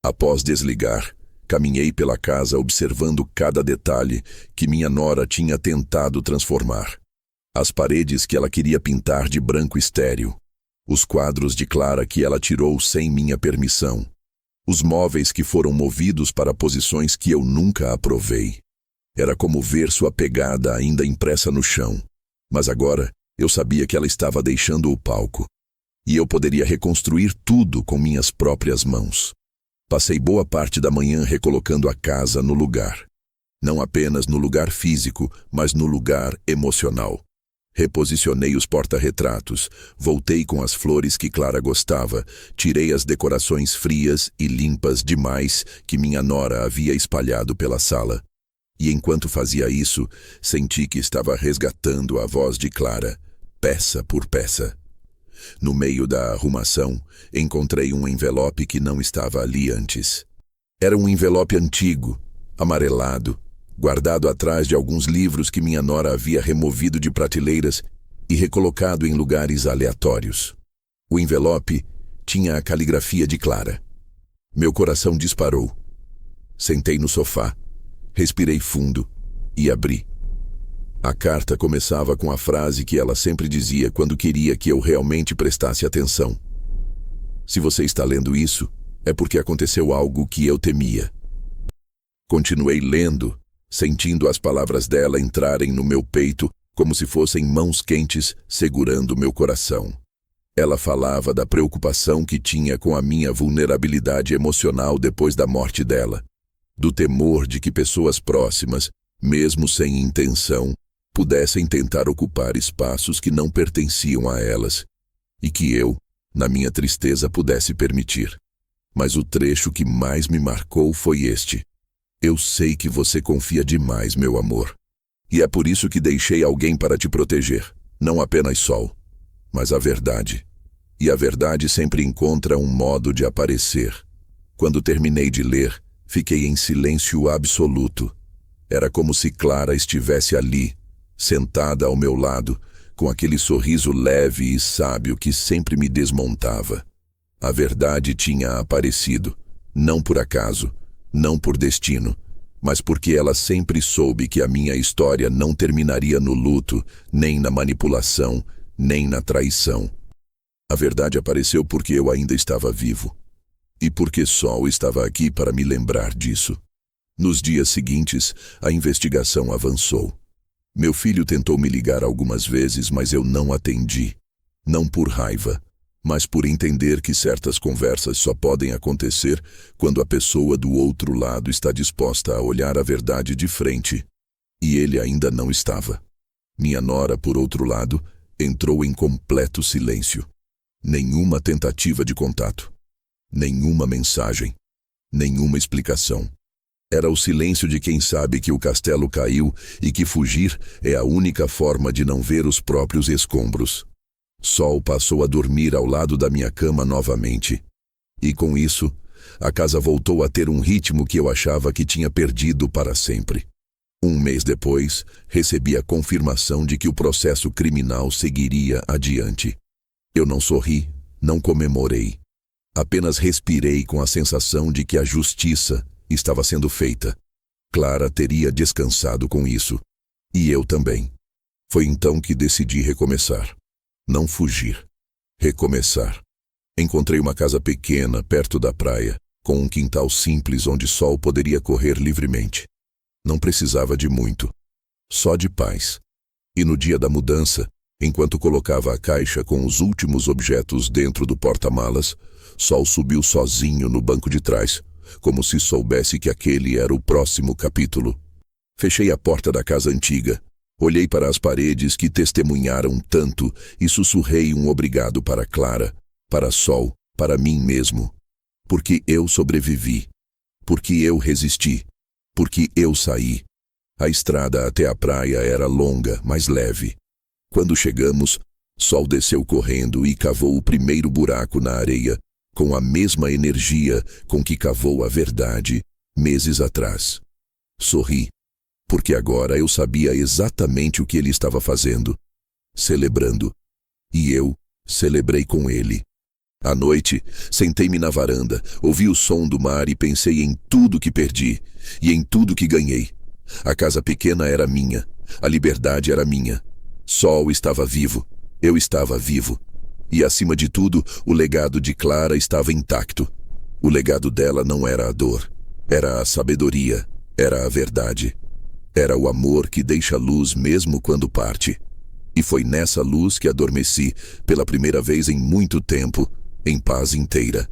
Após desligar, caminhei pela casa observando cada detalhe que minha nora tinha tentado transformar. As paredes que ela queria pintar de branco estéril. Os quadros de Clara que ela tirou sem minha permissão. Os móveis que foram movidos para posições que eu nunca aprovei. Era como ver sua pegada ainda impressa no chão. Mas agora eu sabia que ela estava deixando o palco. E eu poderia reconstruir tudo com minhas próprias mãos. Passei boa parte da manhã recolocando a casa no lugar. Não apenas no lugar físico, mas no lugar emocional. Reposicionei os porta-retratos, voltei com as flores que Clara gostava, tirei as decorações frias e limpas demais que minha nora havia espalhado pela sala. E enquanto fazia isso, senti que estava resgatando a voz de Clara, peça por peça. No meio da arrumação, encontrei um envelope que não estava ali antes. Era um envelope antigo, amarelado, guardado atrás de alguns livros que minha nora havia removido de prateleiras e recolocado em lugares aleatórios. O envelope tinha a caligrafia de Clara. Meu coração disparou. Sentei no sofá, respirei fundo e abri. A carta começava com a frase que ela sempre dizia quando queria que eu realmente prestasse atenção. Se você está lendo isso, é porque aconteceu algo que eu temia. Continuei lendo, sentindo as palavras dela entrarem no meu peito como se fossem mãos quentes segurando meu coração. Ela falava da preocupação que tinha com a minha vulnerabilidade emocional depois da morte dela, do temor de que pessoas próximas, mesmo sem intenção, pudessem tentar ocupar espaços que não pertenciam a elas, e que eu, na minha tristeza, pudesse permitir. Mas o trecho que mais me marcou foi este. Eu sei que você confia demais, meu amor. E é por isso que deixei alguém para te proteger. Não apenas Sol, mas a verdade. E a verdade sempre encontra um modo de aparecer. Quando terminei de ler, fiquei em silêncio absoluto. Era como se Clara estivesse ali, sentada ao meu lado, com aquele sorriso leve e sábio que sempre me desmontava. A verdade tinha aparecido, não por acaso, não por destino, mas porque ela sempre soube que a minha história não terminaria no luto, nem na manipulação, nem na traição. A verdade apareceu porque eu ainda estava vivo. E porque Sol estava aqui para me lembrar disso. Nos dias seguintes, a investigação avançou. Meu filho tentou me ligar algumas vezes, mas eu não atendi. Não por raiva, mas por entender que certas conversas só podem acontecer quando a pessoa do outro lado está disposta a olhar a verdade de frente. E ele ainda não estava. Minha nora, por outro lado, entrou em completo silêncio. Nenhuma tentativa de contato. Nenhuma mensagem. Nenhuma explicação. Era o silêncio de quem sabe que o castelo caiu e que fugir é a única forma de não ver os próprios escombros. Sol passou a dormir ao lado da minha cama novamente. E com isso, a casa voltou a ter um ritmo que eu achava que tinha perdido para sempre. Um mês depois, recebi a confirmação de que o processo criminal seguiria adiante. Eu não sorri, não comemorei. Apenas respirei com a sensação de que a justiça estava sendo feita. Clara teria descansado com isso. E eu também. Foi então que decidi recomeçar. Não fugir. Recomeçar. Encontrei uma casa pequena, perto da praia, com um quintal simples onde Sol poderia correr livremente. Não precisava de muito. Só de paz. E no dia da mudança, enquanto colocava a caixa com os últimos objetos dentro do porta-malas, Sol subiu sozinho no banco de trás, como se soubesse que aquele era o próximo capítulo. Fechei a porta da casa antiga, olhei para as paredes que testemunharam tanto e sussurrei um obrigado para Clara, para Sol, para mim mesmo. Porque eu sobrevivi. Porque eu resisti. Porque eu saí. A estrada até a praia era longa, mas leve. Quando chegamos, Sol desceu correndo e cavou o primeiro buraco na areia, com a mesma energia com que cavou a verdade, meses atrás. Sorri, porque agora eu sabia exatamente o que ele estava fazendo. Celebrando. E eu celebrei com ele. À noite, sentei-me na varanda, ouvi o som do mar e pensei em tudo que perdi, e em tudo que ganhei. A casa pequena era minha, a liberdade era minha. Sol estava vivo, eu estava vivo. E, acima de tudo, o legado de Clara estava intacto. O legado dela não era a dor, era a sabedoria, era a verdade. Era o amor que deixa luz mesmo quando parte. E foi nessa luz que adormeci, pela primeira vez em muito tempo, em paz inteira.